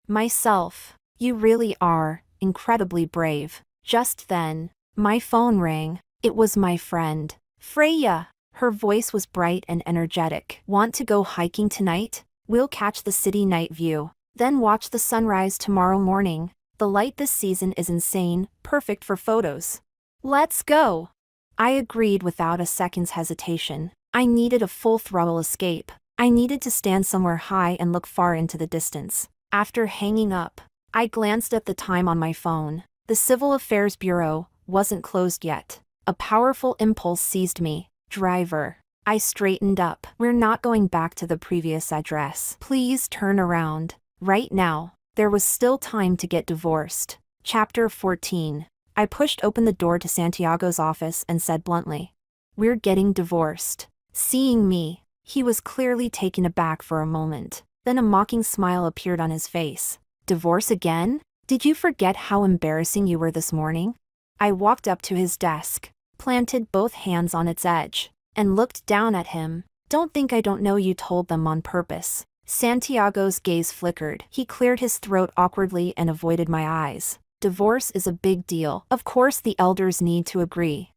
Myself, you really are incredibly brave. Just then, my phone rang. It was my friend, Freya. Her voice was bright and energetic. Want to go hiking tonight? We'll catch the city night view, then watch the sunrise tomorrow morning. The light this season is insane, perfect for photos. Let's go. I agreed without a second's hesitation. I needed a full-throttle escape. I needed to stand somewhere high and look far into the distance. After hanging up, I glanced at the time on my phone. The Civil Affairs Bureau wasn't closed yet. A powerful impulse seized me. Driver. I straightened up. We're not going back to the previous address. Please turn around. Right now. There was still time to get divorced. Chapter 14. I pushed open the door to Santiago's office and said bluntly, "We're getting divorced." Seeing me, he was clearly taken aback for a moment. Then a mocking smile appeared on his face. "Divorce again? Did you forget how embarrassing you were this morning?" I walked up to his desk, planted both hands on its edge, and looked down at him. "Don't think I don't know you told them on purpose." Santiago's gaze flickered. He cleared his throat awkwardly and avoided my eyes. "Divorce is a big deal. Of course the elders need to agree.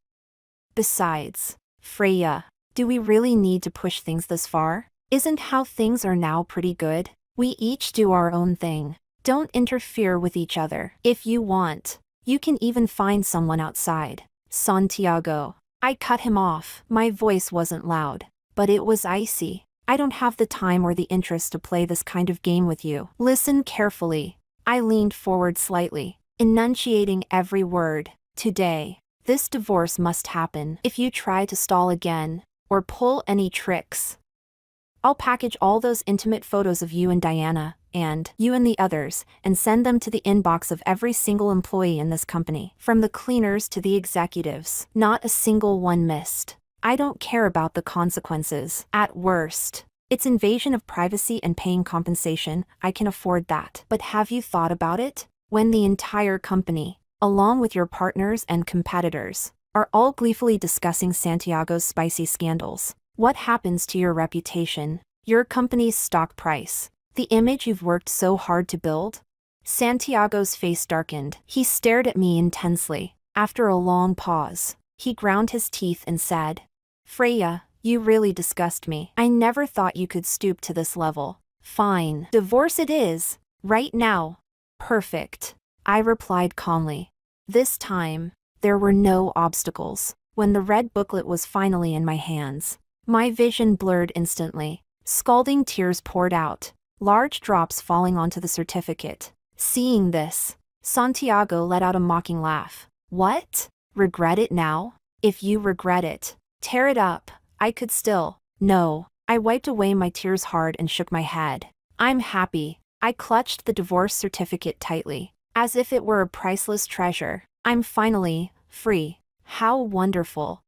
Besides, Freya, do we really need to push things this far? Isn't how things are now pretty good? We each do our own thing. Don't interfere with each other. If you want, you can even find someone outside." "Santiago." I cut him off. My voice wasn't loud, but it was icy. "I don't have the time or the interest to play this kind of game with you. Listen carefully." I leaned forward slightly, enunciating every word. "Today, this divorce must happen. If you try to stall again, or pull any tricks, I'll package all those intimate photos of you and Diana, and you and the others, and send them to the inbox of every single employee in this company, from the cleaners to the executives. Not a single one missed. I don't care about the consequences. At worst, it's invasion of privacy and paying compensation. I can afford that. But have you thought about it? When the entire company, along with your partners and competitors, are all gleefully discussing Santiago's spicy scandals, what happens to your reputation, your company's stock price, the image you've worked so hard to build?" Santiago's face darkened. He stared at me intensely. After a long pause, he ground his teeth and said, "Freya, you really disgust me. I never thought you could stoop to this level." "Fine. Divorce it is. Right now." "Perfect," I replied calmly. This time, there were no obstacles. When the red booklet was finally in my hands, my vision blurred instantly. Scalding tears poured out, large drops falling onto the certificate. Seeing this, Santiago let out a mocking laugh. "What? Regret it now? If you regret it, tear it up." I could still. "No." I wiped away my tears hard and shook my head. "I'm happy." I clutched the divorce certificate tightly, as if it were a priceless treasure. "I'm finally free. How wonderful.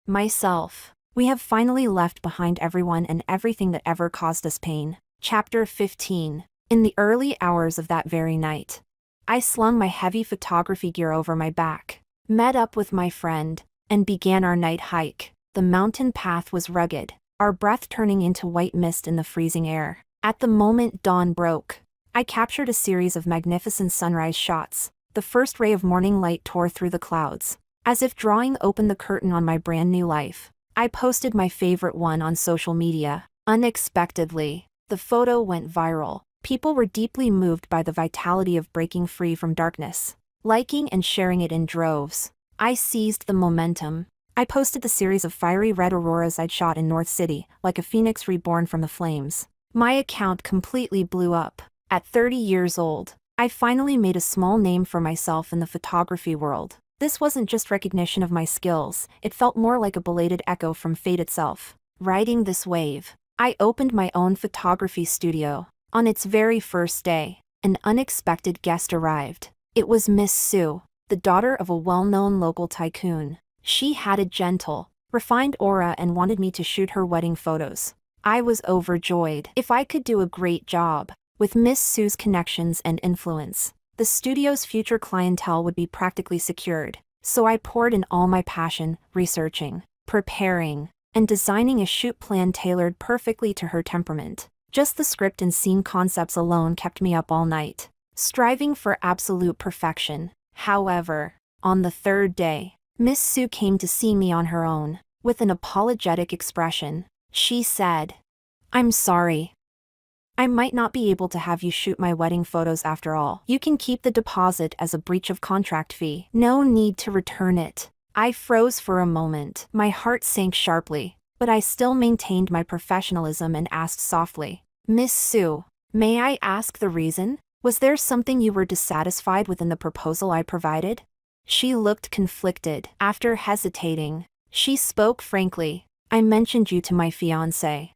Myself. We have finally left behind everyone and everything that ever caused us pain." Chapter 15. In the early hours of that very night, I slung my heavy photography gear over my back, met up with my friend, and began our night hike. The mountain path was rugged, our breath turning into white mist in the freezing air. At the moment dawn broke, I captured a series of magnificent sunrise shots. The first ray of morning light tore through the clouds, as if drawing open the curtain on my brand new life. I posted my favorite one on social media. Unexpectedly, the photo went viral. People were deeply moved by the vitality of breaking free from darkness, liking and sharing it in droves. I seized the momentum. I posted the series of fiery red auroras I'd shot in North City, like a phoenix reborn from the flames. My account completely blew up. At 30 years old, I finally made a small name for myself in the photography world. This wasn't just recognition of my skills, it felt more like a belated echo from fate itself. Riding this wave, I opened my own photography studio. On its very first day, an unexpected guest arrived. It was Miss Sue, the daughter of a well-known local tycoon. She had a gentle, refined aura and wanted me to shoot her wedding photos. I was overjoyed. If I could do a great job, with Miss Sue's connections and influence, the studio's future clientele would be practically secured. So I poured in all my passion, researching, preparing, and designing a shoot plan tailored perfectly to her temperament. Just the script and scene concepts alone kept me up all night, striving for absolute perfection. However, on the third day, Miss Sue came to see me on her own. With an apologetic expression, she said, "I'm sorry. I might not be able to have you shoot my wedding photos after all. You can keep the deposit as a breach of contract fee. No need to return it." I froze for a moment. My heart sank sharply, but I still maintained my professionalism and asked softly, "Miss Sue, may I ask the reason? Was there something you were dissatisfied with in the proposal I provided?" She looked conflicted. After hesitating, she spoke frankly, "I mentioned you to my fiancé.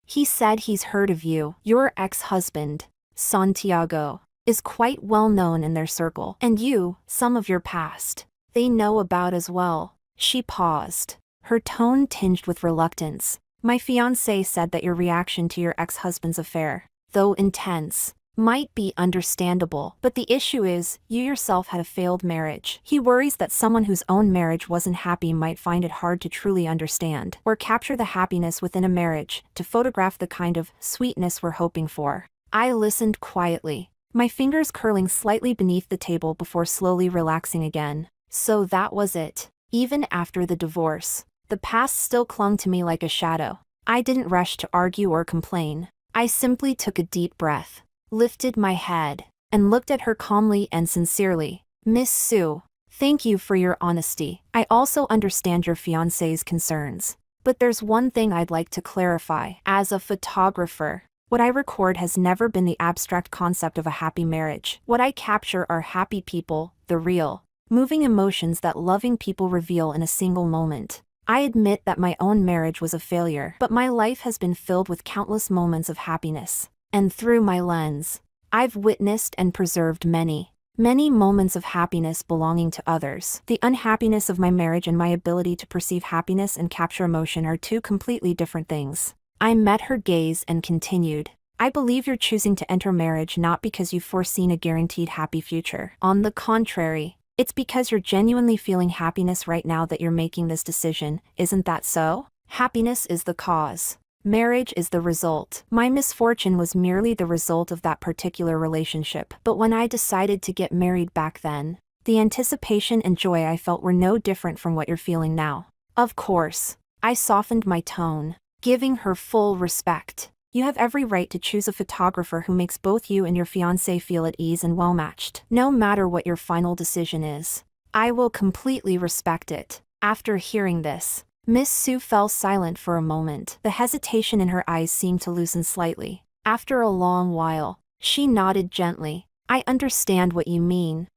He said he's heard of you. Your ex-husband, Santiago, is quite well known in their circle, and you, some of your past, they know about as well." She paused, her tone tinged with reluctance. "My fiancé said that your reaction to your ex-husband's affair, though intense, might be understandable, but the issue is, you yourself had a failed marriage. He worries that someone whose own marriage wasn't happy might find it hard to truly understand or capture the happiness within a marriage, to photograph the kind of sweetness we're hoping for." I listened quietly, my fingers curling slightly beneath the table before slowly relaxing again. So that was it. Even after the divorce, the past still clung to me like a shadow. I didn't rush to argue or complain. I simply took a deep breath, lifted my head, and looked at her calmly and sincerely. "Miss Sue, thank you for your honesty. I also understand your fiancé's concerns. But there's one thing I'd like to clarify. As a photographer, what I record has never been the abstract concept of a happy marriage. What I capture are happy people, the real, moving emotions that loving people reveal in a single moment. I admit that my own marriage was a failure, but my life has been filled with countless moments of happiness. And through my lens, I've witnessed and preserved many moments of happiness belonging to others. The unhappiness of my marriage and my ability to perceive happiness and capture emotion are two completely different things." I met her gaze and continued, "I believe you're choosing to enter marriage not because you've foreseen a guaranteed happy future. On the contrary, it's because you're genuinely feeling happiness right now that you're making this decision, isn't that so? Happiness is the cause. Marriage is the result. My misfortune was merely the result of that particular relationship. But when I decided to get married back then, the anticipation and joy I felt were no different from what you're feeling now." Of course, I softened my tone, giving her full respect. "You have every right to choose a photographer who makes both you and your fiancé feel at ease and well-matched. No matter what your final decision is, I will completely respect it." After hearing this, Miss Sue fell silent for a moment. The hesitation in her eyes seemed to loosen slightly. After a long while, she nodded gently. "I understand what you mean.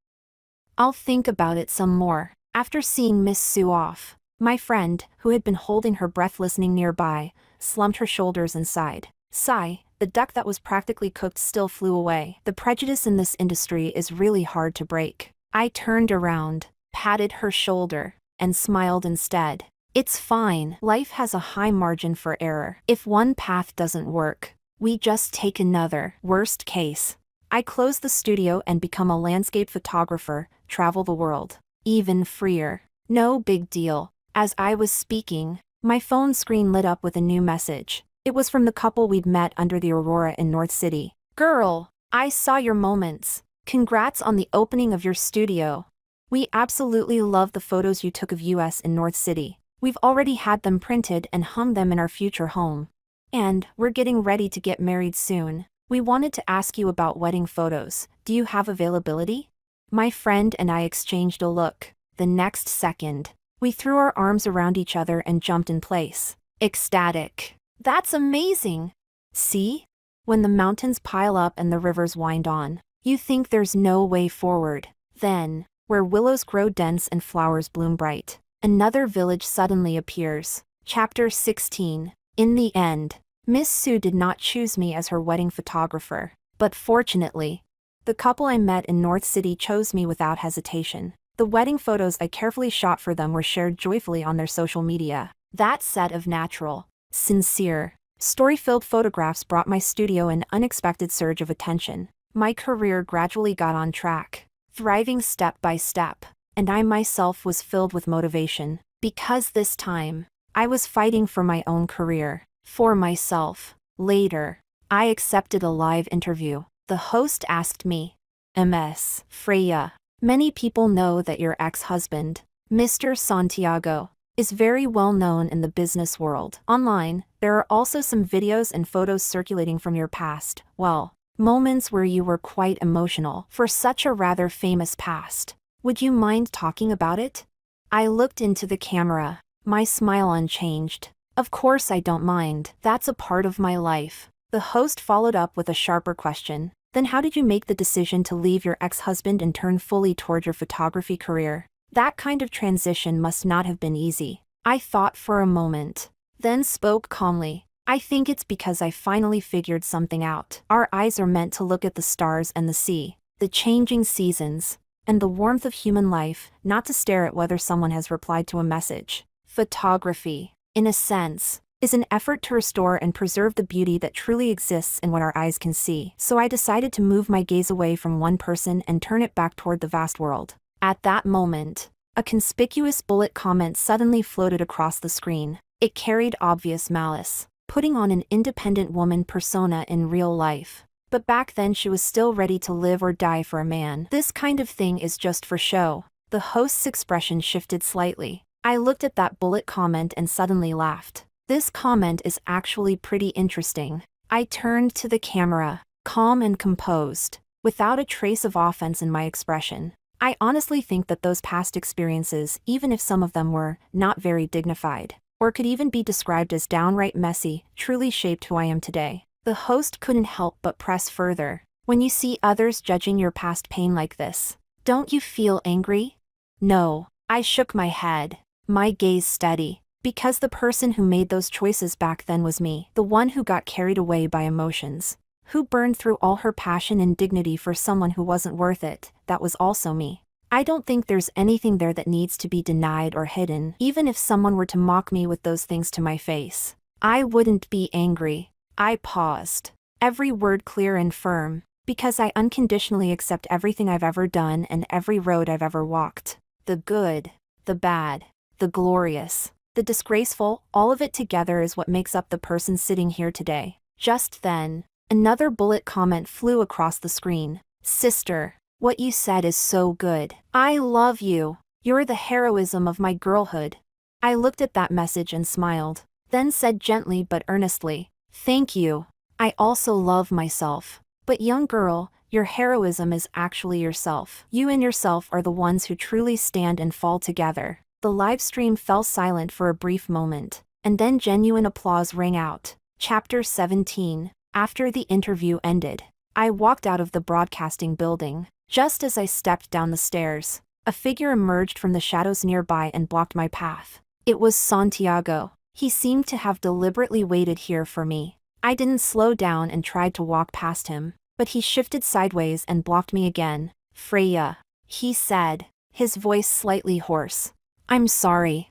I'll think about it some more." After seeing Miss Sue off, my friend, who had been holding her breath listening nearby, slumped her shoulders and sighed. Sigh, the duck that was practically cooked still flew away. The prejudice in this industry is really hard to break. I turned around, patted her shoulder, and smiled instead. "It's fine. Life has a high margin for error. If one path doesn't work, we just take another. Worst case, I close the studio and become a landscape photographer, travel the world. Even freer. No big deal." As I was speaking, my phone screen lit up with a new message. It was from the couple we'd met under the Aurora in North City. "Girl, I saw your moments. Congrats on the opening of your studio. We absolutely love the photos you took of us in North City. We've already had them printed and hung them in our future home. And we're getting ready to get married soon. We wanted to ask you about wedding photos. Do you have availability?" My friend and I exchanged a look. The next second, we threw our arms around each other and jumped in place, ecstatic. "That's amazing! See? When the mountains pile up and the rivers wind on, you think there's no way forward. Then, where willows grow dense and flowers bloom bright, another village suddenly appears." Chapter 16. In the end, Miss Sue did not choose me as her wedding photographer, but fortunately, the couple I met in North City chose me without hesitation. The wedding photos I carefully shot for them were shared joyfully on their social media. That set of natural, sincere, story-filled photographs brought my studio an unexpected surge of attention. My career gradually got on track, thriving step by step, and I myself was filled with motivation, because this time, I was fighting for my own career, for myself. Later, I accepted a live interview. The host asked me, Ms. Freya, many people know that your ex-husband, Mr. Santiago, is very well known in the business world. Online, there are also some videos and photos circulating from your past, well, moments where you were quite emotional for such a rather famous past. Would you mind talking about it? I looked into the camera, my smile unchanged. Of course I don't mind, that's a part of my life. The host followed up with a sharper question. Then how did you make the decision to leave your ex-husband and turn fully toward your photography career? That kind of transition must not have been easy. I thought for a moment, then spoke calmly. I think it's because I finally figured something out. Our eyes are meant to look at the stars and the sea, the changing seasons, and the warmth of human life, not to stare at whether someone has replied to a message. Photography, in a sense, is an effort to restore and preserve the beauty that truly exists in what our eyes can see. So I decided to move my gaze away from one person and turn it back toward the vast world. At that moment, a conspicuous bullet comment suddenly floated across the screen. It carried obvious malice, putting on an independent woman persona in real life. But back then she was still ready to live or die for a man. This kind of thing is just for show. The host's expression shifted slightly. I looked at that bullet comment and suddenly laughed. This comment is actually pretty interesting. I turned to the camera, calm and composed, without a trace of offense in my expression. I honestly think that those past experiences, even if some of them were not very dignified, or could even be described as downright messy, truly shaped who I am today. The host couldn't help but press further. When you see others judging your past pain like this, don't you feel angry? No. I shook my head, my gaze steady. Because the person who made those choices back then was me, the one who got carried away by emotions, who burned through all her passion and dignity for someone who wasn't worth it. That was also me. I don't think there's anything there that needs to be denied or hidden. Even if someone were to mock me with those things to my face, I wouldn't be angry. I paused, every word clear and firm, because I unconditionally accept everything I've ever done and every road I've ever walked. The good, the bad, the glorious, the disgraceful, all of it together is what makes up the person sitting here today. Just then, another bullet comment flew across the screen. Sister, what you said is so good. I love you. You're the heroism of my girlhood. I looked at that message and smiled, then said gently but earnestly, thank you. I also love myself. But young girl, your heroism is actually yourself. You and yourself are the ones who truly stand and fall together. The live stream fell silent for a brief moment, and then genuine applause rang out. Chapter 17. After the interview ended, I walked out of the broadcasting building. Just as I stepped down the stairs, a figure emerged from the shadows nearby and blocked my path. It was Santiago. He seemed to have deliberately waited here for me. I didn't slow down and tried to walk past him, but he shifted sideways and blocked me again. Freya, he said, his voice slightly hoarse. I'm sorry.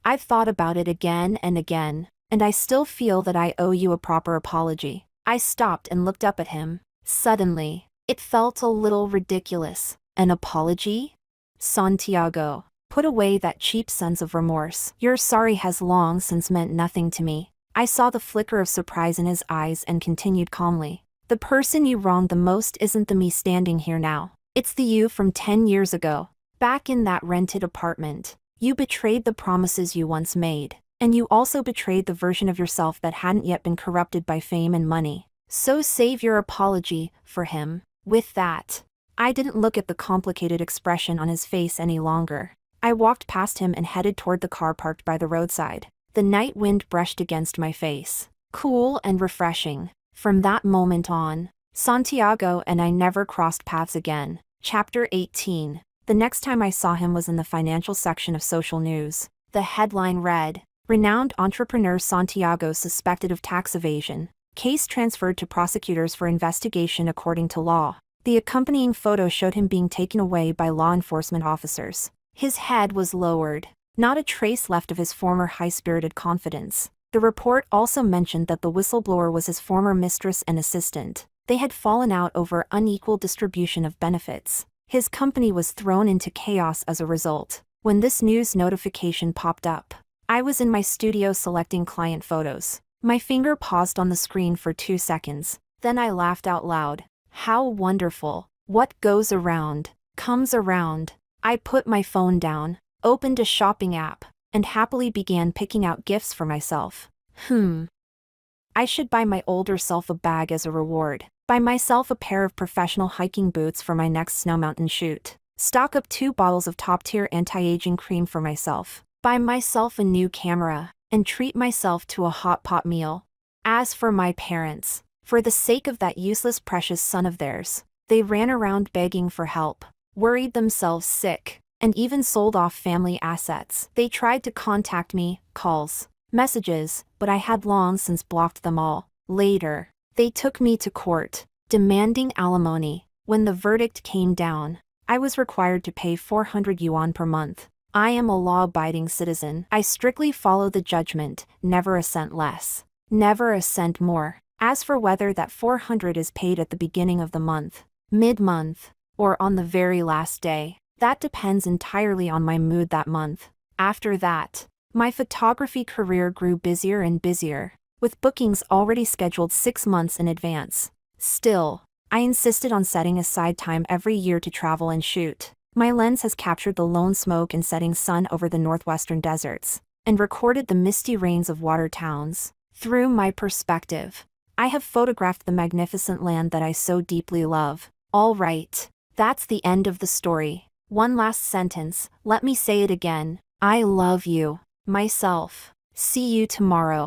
I've thought about it again and again, and I still feel that I owe you a proper apology. I stopped and looked up at him. Suddenly, it felt a little ridiculous. An apology? Santiago, put away that cheap sense of remorse. Your sorry has long since meant nothing to me. I saw the flicker of surprise in his eyes and continued calmly. The person you wronged the most isn't the me standing here now. It's the you from 10 years ago. Back in that rented apartment, you betrayed the promises you once made, and you also betrayed the version of yourself that hadn't yet been corrupted by fame and money. So save your apology for him. With that, I didn't look at the complicated expression on his face any longer. I walked past him and headed toward the car parked by the roadside. The night wind brushed against my face, cool and refreshing. From that moment on, Santiago and I never crossed paths again. Chapter 18. The next time I saw him was in the financial section of social news. The headline read, Renowned entrepreneur Santiago suspected of tax evasion. Case transferred to prosecutors for investigation according to law. The accompanying photo showed him being taken away by law enforcement officers. His head was lowered. Not a trace left of his former high-spirited confidence. The report also mentioned that the whistleblower was his former mistress and assistant. They had fallen out over unequal distribution of benefits. His company was thrown into chaos as a result. When this news notification popped up, I was in my studio selecting client photos. My finger paused on the screen for 2 seconds. Then I laughed out loud. How wonderful. What goes around, comes around. I put my phone down, opened a shopping app, and happily began picking out gifts for myself. I should buy my older self a bag as a reward. Buy myself a pair of professional hiking boots for my next snow mountain shoot. Stock up 2 bottles of top-tier anti-aging cream for myself. Buy myself a new camera, and treat myself to a hot pot meal. As for my parents, for the sake of that useless precious son of theirs, they ran around begging for help, worried themselves sick, and even sold off family assets. They tried to contact me, calls, messages, but I had long since blocked them all. Later, they took me to court, demanding alimony. When the verdict came down, I was required to pay 400 yuan per month. I am a law-abiding citizen. I strictly follow the judgment, never a cent less, never a cent more. As for whether that 400 is paid at the beginning of the month, mid-month, or on the very last day, that depends entirely on my mood that month. After that, my photography career grew busier and busier, with bookings already scheduled 6 months in advance. Still, I insisted on setting aside time every year to travel and shoot. My lens has captured the lone smoke and setting sun over the northwestern deserts, and recorded the misty rains of water towns. Through my perspective, I have photographed the magnificent land that I so deeply love. All right, that's the end of the story. One last sentence, let me say it again. I love you, myself. See you tomorrow.